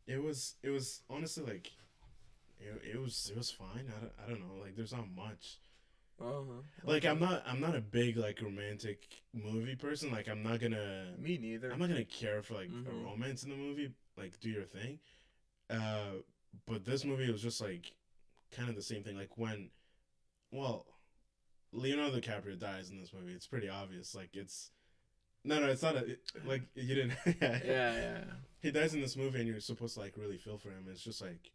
it was honestly like it was fine. I don't know like there's not much. Uh-huh. Like Okay. I'm not a big like romantic movie person. Like I'm not gonna care for like a Mhm. romance in the movie. Like do your thing. But this movie was just like kind of the same thing. Like when, well, Leonardo DiCaprio dies in this movie. It's pretty obvious. Like it's no, it's not like you didn't. Yeah, yeah. He dies in this movie, and you're supposed to like really feel for him. It's just like,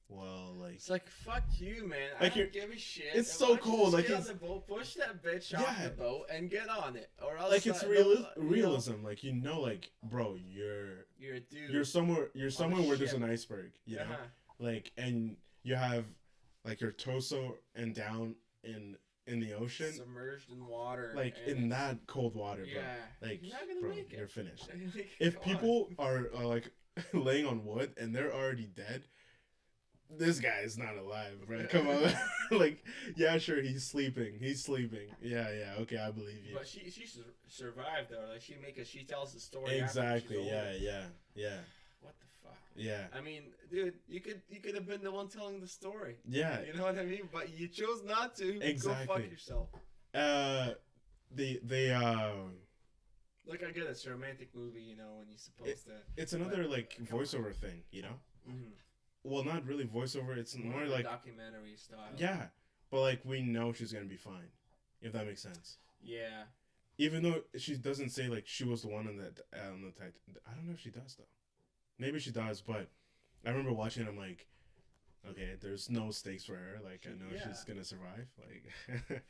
well, like It's like fuck you, man. I Like, don't you're- give a shit. it's Why so don't you cool, just like, get on it's- the boat, push that bitch off Yeah. the boat, and get on it, or else like it's that- realism. Like you know, like bro, You're a dude. you're somewhere where there's ship. an iceberg. You know, Uh-huh. like and you have like your torso and down in the ocean. submerged in water. Like and in it's- that cold water, bro. Yeah. Like, You're not gonna bro, make it. you're finished. Like, If come people are like laying on wood and they're already dead, this guy is not alive, bro. Come on, like, yeah, sure, he's sleeping. Yeah, yeah, okay, I believe on. you. But she survived though. Like she tells the story. after Exactly. she's Yeah, older. yeah. What the fuck? Yeah. I mean, dude, you could have been the one telling the story. Yeah. You know what I mean? But you chose not to. Go Exactly. fuck yourself. They Look, I get it's a romantic movie, you know, when you're supposed to. it's another like voiceover thing, you know? Mm-hmm. Well, not really voiceover, it's more of like documentary style. yeah, but like we know she's going to be fine. If that makes sense. Yeah. Even though she doesn't say like she was the one on the type. I don't know if she does though. Maybe she does, but I remember watching it, I'm like, okay, there's no stakes for her. Like I know Yeah. she's gonna survive. Like,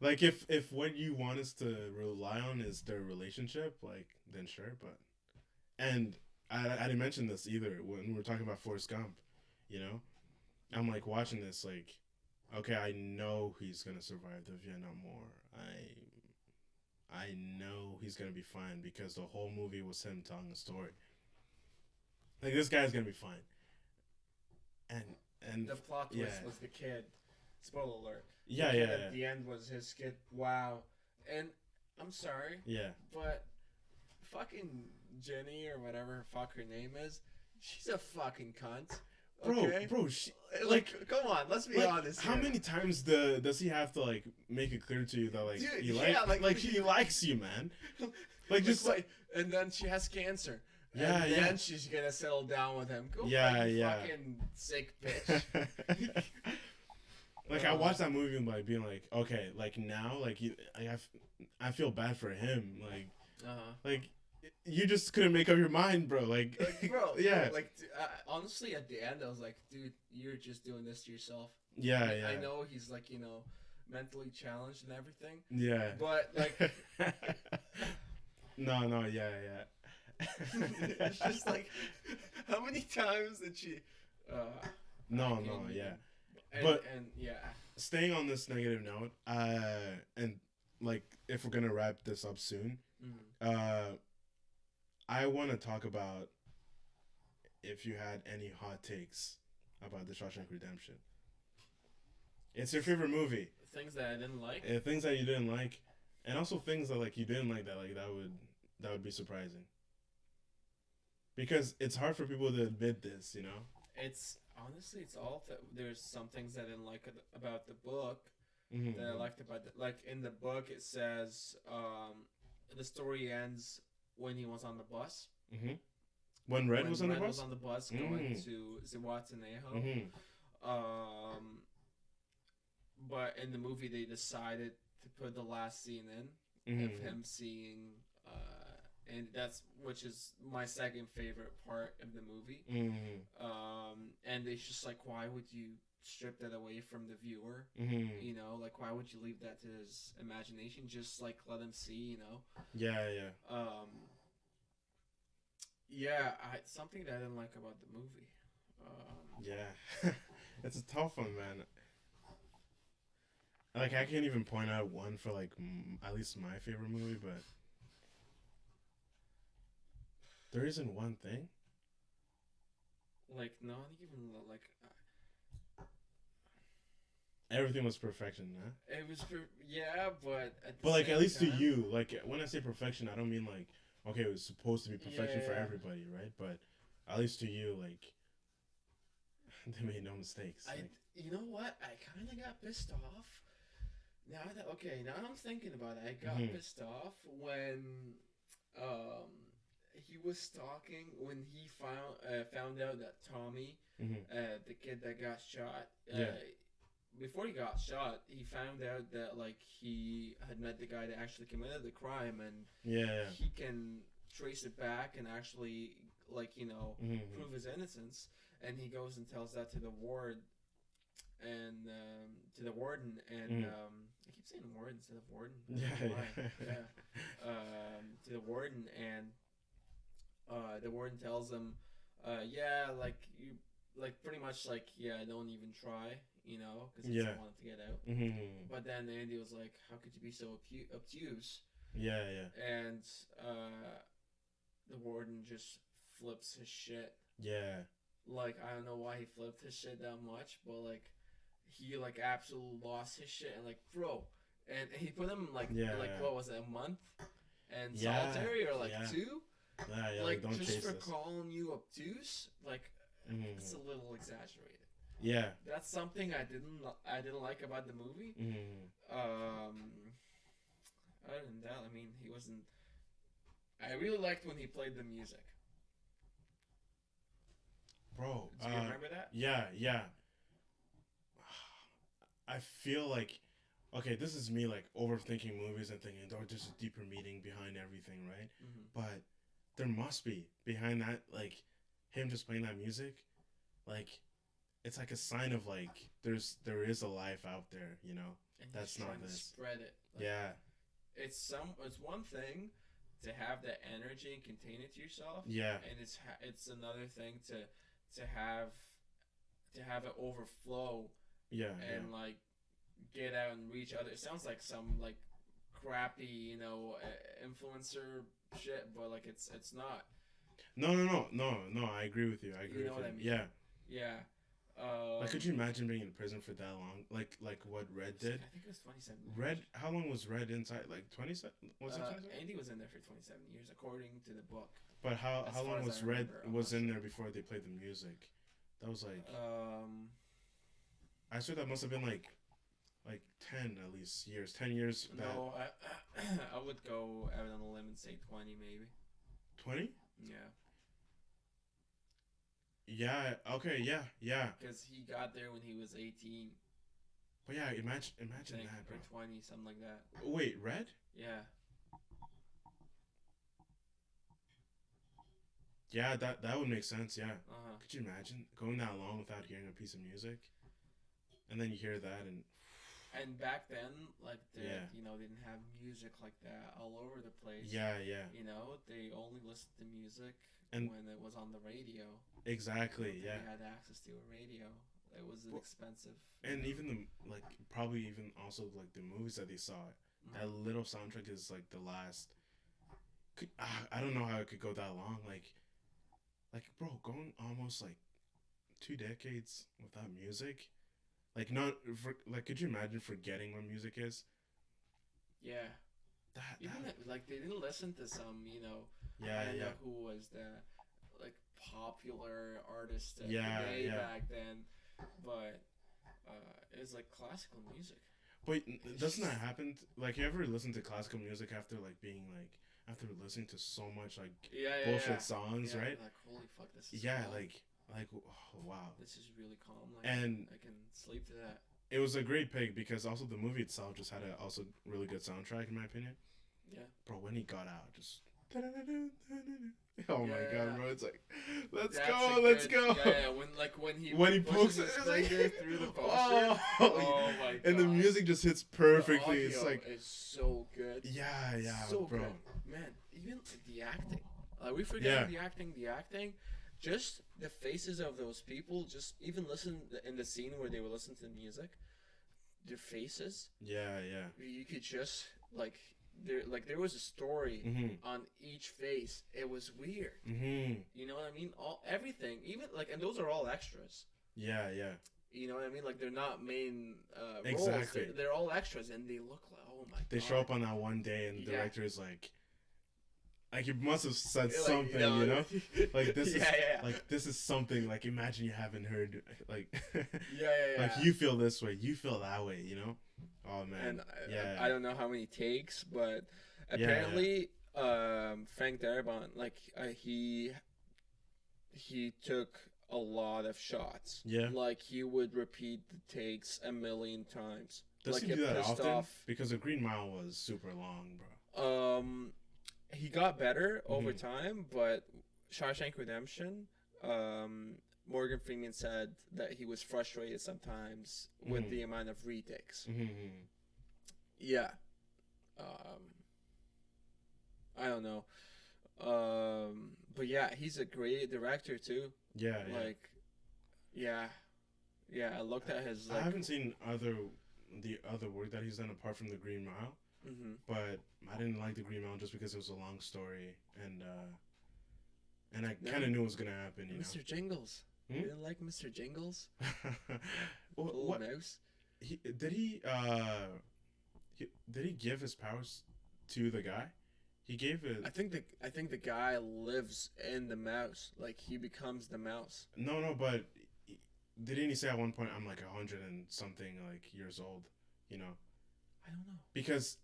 like if what you want us to rely on is their relationship, like then sure. But and I didn't mention this either when we were talking about Forrest Gump. You know, I'm like watching this like, okay, I know he's gonna survive the Vietnam War. I know he's gonna be fine because the whole movie was him telling a story. Like this guy's gonna be fine. And The plot twist yeah. was the kid. Spoiler alert. yeah, The yeah, kid yeah. At the end was his kid. Wow. and I'm sorry, Yeah. but fucking Jenny or whatever fuck her name is, she's a fucking cunt. Okay? Bro, she, Like, come on, let's be honest. How here. many times does he have to like make it clear to you that like Dude, he yeah, like he likes you, man? Like just wait, and then she has cancer. Yeah, and yeah. then she's gonna settle down with him. Go Yeah, fight, you yeah. fucking sick bitch. Like I watched that movie by being like, okay, like now, like I feel bad for him, like you just couldn't make up your mind, bro. Like bro, yeah, like honestly, at the end, I was like, dude, you're just doing this to yourself. yeah, Like, yeah. I know he's like mentally challenged and everything. Yeah. But like, no, yeah. it's just like, how many times did she? No, even. yeah. And yeah. Staying on this negative note, and like if we're gonna wrap this up soon, I want to talk about if you had any hot takes about the Shawshank Redemption. It's your favorite movie. Things that I didn't like. Things that you didn't like, and also things that like you didn't like that would be surprising. Because it's hard for people to admit this, you know. It's honestly, it's all there's some things I didn't like about the book Mm-hmm. that I liked about like in the book it says the story ends when he was on the bus. Mm-hmm. When Red was on the bus. Was on the bus going to Ziwatanejo. Mm-hmm. But in the movie they decided to put the last scene in of him seeing and that's which is my second favorite part of the movie. And it's just like, why would you strip that away from the viewer? You know, like why would you leave that to his imagination? Just like let him see, you know. Yeah. Yeah, something that I didn't like about the movie. Yeah, it's a tough one, man. Like I can't even point out one for like at least my favorite movie, but there isn't one thing. Like not even like. Everything was perfection, huh? It was yeah, but like at least to you, like when I say perfection, I don't mean like okay, it was supposed to be perfection for everybody, right? But at least to you, like they made no mistakes. You know what? I kind of got pissed off. Now I'm thinking about it. I got pissed off when he was stalking when he found out that Tommy, the kid that got shot, before he got shot, he found out that like he had met the guy that actually committed the crime, and he can trace it back and actually like prove his innocence. And he goes and tells that to the ward and to the warden, and I keep saying ward instead of warden. To the warden, and the warden tells him, like you, like pretty much like don't even try. You know, because he doesn't want it to get out. But then Andy was like, how could you be so obtuse? And the warden just flips his shit. Like, I don't know why he flipped his shit that much, but like, he like absolutely lost his shit, and like, bro, and he put him like what was it, a month and solitary or like 2? Like don't just chase for this. calling you obtuse, like it's a little exaggerated. Yeah, that's something I didn't like about the movie. Other than that, I mean, he wasn't. I really liked when he played the music. Bro, do you remember that? Yeah. I feel like, okay, this is me like overthinking movies and thinking, oh, there's a deeper meaning behind everything, right? But there must be behind that, like him just playing that music, like it's like a sign of like there is a life out there, you know. And that's not this. Spread it. Like, it's one thing to have that energy and contain it to yourself. And it's another thing to have it overflow. And like get out and reach other. It sounds like some like crappy, influencer shit, but like it's not. No. I agree with you. You know what I mean? Yeah. Like, could you imagine being in prison for that long? Like what Red did? I think it was 27 years. Red, how long was Red inside? Like 27? Was it 27? Andy was in there for 27 years, according to the book. But how As how far long as was I Red remember, was in honestly. there before they played the music? That was like I swear that must have been like 10 at least years. 10 years. No, I would go out on a limb and say 20 maybe. 20? Yeah, Yeah. Okay. Yeah. because he got there when he was 18. But yeah, imagine I think, that, bro. or 20, something like that. Wait, Red? Yeah. Yeah, that would make sense. Yeah. Uh-huh. Could you imagine going that long without hearing a piece of music, and then you hear that and And back then, like, Yeah. they didn't have music like that all over the place. yeah. They only listened to music And- when it was on the radio. Exactly. They Yeah. had access to a radio. It was Well, expensive. And even the like probably even also like the movies that they saw. That little soundtrack is like the last. I don't know how it could go that long. Like bro, going almost like 2 decades without music. Like not for like, could you imagine forgetting what music is? Yeah. Even That like they didn't listen to some, yeah I don't yeah know who was the like popular artist Yeah, way yeah. back then, but it was like classical music. But doesn't that happen? Like, you ever listen to classical music after like being like after listening to so much like Yeah, bullshit songs, yeah, right? Like holy fuck, this is Yeah, calm. like oh, wow. This is really calm. Like, And I can sleep to that. it was a great pick because also the movie itself just had a also really good soundtrack in my opinion. Yeah. Bro, when he got out, just oh my Yeah. god, bro! It's like, let's That's go, a let's good- go. Yeah, when he pokes pushes his it, it's like- finger through the poster. Oh, Oh my god. and the music just hits The perfectly. It's audio like, is so good. yeah, So bro. good, man. Even the acting. We forget Yeah. the acting. Just the faces of those people. Just even listen in the scene where they were listening to the music. Their faces. Yeah. You could just there was a story Mhm. on each face. It was weird. Mhm. You know what I mean? Everything. Even and those are all extras. Yeah. You know what I mean? Like they're not main roles. Exactly. They're all extras, and they look like They god. show up on that one day, and the Yeah. director is like he must have said Like, something, you know? Like this is yeah. like this is something like imagine you haven't heard like yeah. like you feel this way, you feel that way, you know? Oh man. And yeah. I don't know how many takes, but Yeah. apparently, Frank Darabont, he took a lot of shots. Yeah. Like he would repeat the takes a million times. Does like he do it that pissed often? off. Because the Green Mile was super long, bro. He got better over Mhm. time, but Shawshank Redemption, Morgan Freeman said that he was frustrated sometimes with Mhm. the amount of retakes. Mm-hmm. Yeah. I don't know. But yeah, he's a great director too. Yeah. Like, yeah. I looked at his I haven't seen the other work that he's done apart from the Green Mile. Mm-hmm. But I didn't like the Green Mile just because it was a long story, and I No. kind of knew it was gonna happen, you Mr. Jingles. Hmm? You didn't like Mr. Jingles? know. Little what mouse. did he give his powers to the guy? He gave it. I think the guy lives in the mouse. Like he becomes the mouse. No, but didn't he say at one point I'm like 100 and something like years old? You know, I don't know. because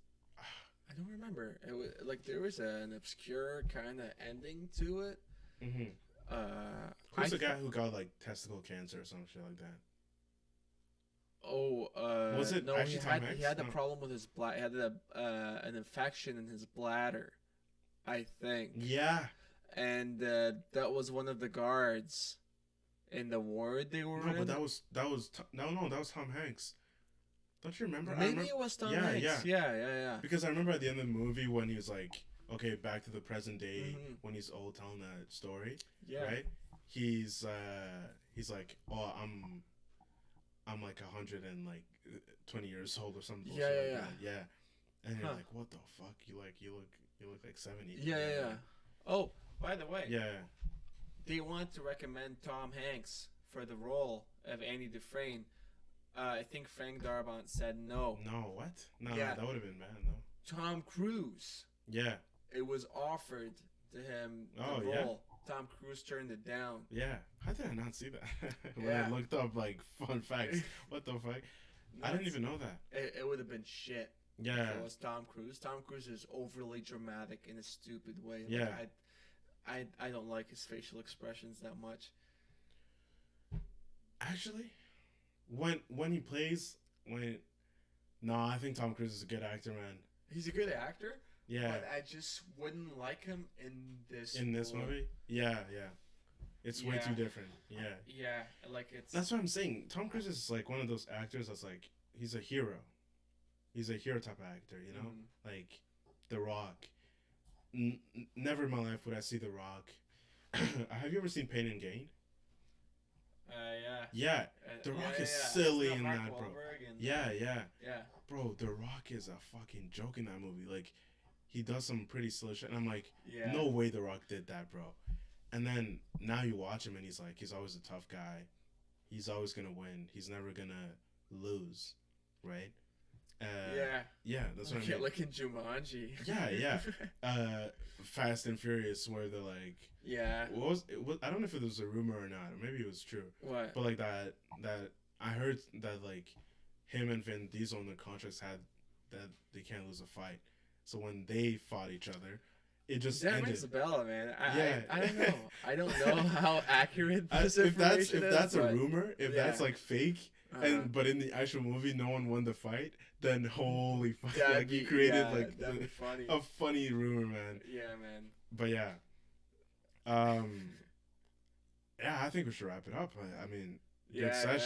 I don't remember. It was like there was an obscure kind of ending to it. mhm. Who's Who's the guy who got like testicle cancer or some shit like that? Oh, Was it no? actually Tom He had Hanks? a No. problem with his bladder. He had an infection in his bladder, I think. Yeah. And that was one of the guards in the ward they were No, in. but that was that was Tom Hanks. Don't you remember? I Maybe remember it was Tom Yeah, Hanks. Yeah. because I remember at the end of the movie when he was like, okay, back to the present day Mhm. when he's old telling that story, Yeah. right? He's like, oh, I'm like 120 years old or something. Yeah, bullshit yeah, like that. Yeah. And you're Huh. like, what the fuck? You look like 70. Yeah. Oh, by the way, Yeah. they want to recommend Tom Hanks for the role of Andy Dufresne, I think Frank Darabont said no. No, what? No, Yeah. that would have been bad, though. Tom Cruise. Yeah, It was offered to him the Oh, role. yeah? Tom Cruise turned it down. yeah. How did I not see that? When Yeah. I looked up, like, fun facts. What the fuck? I didn't even know that. It would have been shit Yeah. if it was Tom Cruise. Tom Cruise is overly dramatic in a stupid way. Like, Yeah. I don't like his facial expressions that much. Actually, when he plays, no, I think Tom Cruise is a good actor, man. He's a good actor, Yeah. but I just wouldn't like him in this role. Movie? Yeah, yeah. It's way Yeah. too different. Yeah. Yeah, like it's That's what I'm saying. Tom Cruise is like one of those actors that's like, he's a hero. He's a hero type of actor, you know? Like, The Rock. Never in my life would I see The Rock. Have you ever seen Pain and Gain? yeah. Yeah. The Yeah, Rock yeah, is yeah. silly It's got in Mark that, bro. Wahlberg and- Yeah, yeah. Yeah. Bro, The Rock is a fucking joke in that movie. Like, he does some pretty silly shit. And I'm like, Yeah. no way The Rock did that, bro. And then now you watch him and he's like, he's always a tough guy. He's always going to win. He's never going to lose, right? Yeah. Yeah, that's what I mean. Like in Jumanji. Yeah, yeah. Fast and Furious, where they're like, Yeah. I don't know if it was a rumor or not, or maybe it was true. What? But like that I heard that like him and Vin Diesel in their contracts had that they can't lose a fight. So when they fought each other, it just That ended. rings a bell, man. Yeah. I don't know. I don't know how accurate this if that's information is. a but- rumor, if that's yeah. like fake, but in the actual movie no one won the fight, then holy fuck, That'd like he be- created yeah, like that'd be funny. a funny rumor, man. Yeah, man. But yeah, yeah, I think we should wrap it up. I mean, good Yeah, sesh.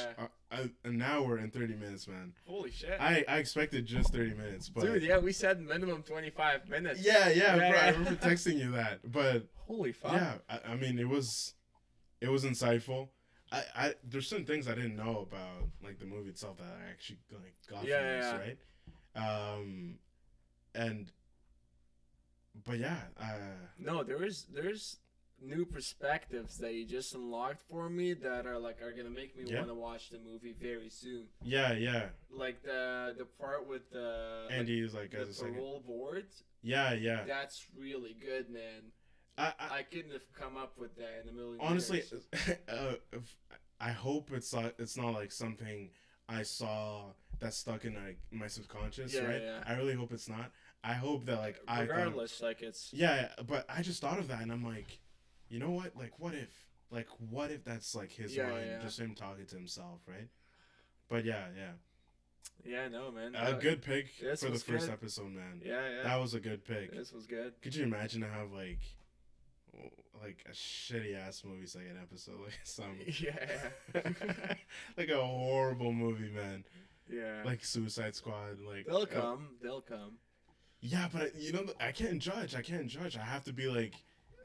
yeah. An hour and 30 minutes, man. Holy shit. I expected just 30 minutes, but Dude, yeah, we said minimum 25 minutes. yeah, Yeah, bro. I yeah. remember texting you that, but Holy fuck. yeah, I mean, it was insightful. I there's certain things I didn't know about like the movie itself that I actually like got from Yeah, this, yeah. right? And but yeah, No, there's new perspectives that you just unlocked for me that are gonna make me Yeah. want to watch the movie very soon. yeah. Like the part with the Andy is like the as a second. parole board. Yeah. That's really good, man. I couldn't have come up with that in a million Honestly, years. I hope it's not like something I saw that stuck in like my subconscious, Yeah, right? yeah. I really hope it's not. I hope that like Regardless, like it's yeah, but I just thought of that and I'm like, you know what? Like, what if that's like his Yeah, mind, yeah. just him talking to himself, right? But yeah. no, man. A good pick this for the was first good. episode, man. Yeah. That was a good pick. This was good. Could you imagine to have like a shitty ass movie second episode, like some Yeah. like a horrible movie, man, Yeah. like Suicide Squad, like They'll come. They'll come. yeah, but you know, I can't judge. I have to be like,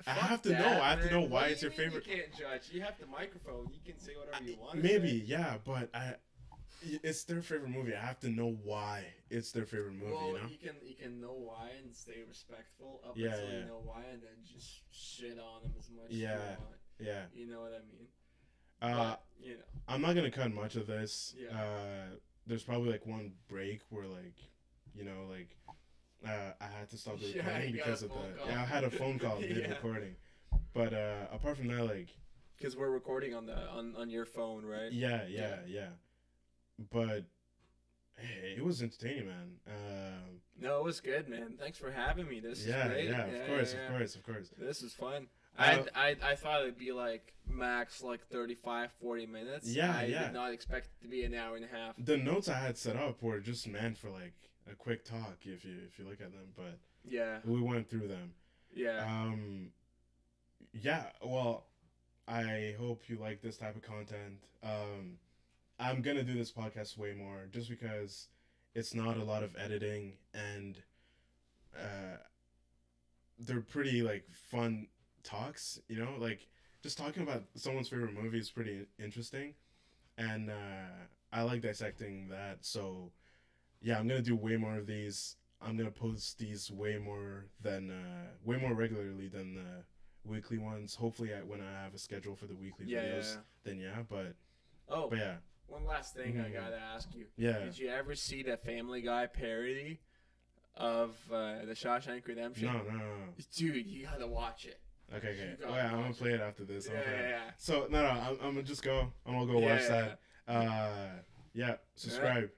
I Fuck have to that, know. I have to man. know What why do it's you your mean favorite. You can't judge. You have the microphone. You can say whatever you want. to Maybe, say. yeah, but it's their favorite movie. I have to know why it's their favorite movie. Well, you know? you can know why and stay respectful up Yeah, until yeah. you know why, and then just shit on them as much as Yeah. you want. Yeah. You know what I mean? Uh, But, you know. I'm not gonna cut much of this. Yeah. There's probably like one break where like, you know, like, I had to stop the Yeah, recording you got because a of phone the call. yeah, I had a phone call Yeah. mid recording. But apart from that, like, Because we're recording on your phone, right? yeah. Yeah. But hey, it was entertaining, man. No, it was good, man. Thanks for having me. This Yeah, is great. yeah, of course. This is fun. Uh, I thought it'd be like max like 35, 40 minutes. Yeah, I yeah. did not expect it to be an hour and a half. The notes I had set up were just meant for like a quick talk if you look at them, but Yeah, we went through them. yeah. Yeah, well, I hope you like this type of content. I'm gonna do this podcast way more just because it's not a lot of editing and they're pretty like fun talks, you know, like just talking about someone's favorite movie is pretty interesting, and I like dissecting that. So yeah, I'm gonna do way more of these. I'm gonna post these way more regularly than weekly ones. Hopefully, when I have a schedule for the weekly videos, then but yeah. One last thing I gotta ask you. Yeah. Did you ever see the Family Guy parody of the Shawshank Redemption? No. Dude, you gotta watch it. Okay. Well, yeah, I'm gonna play it after this. Yeah. So I'm gonna just go. I'm gonna go watch that. Yeah. Subscribe.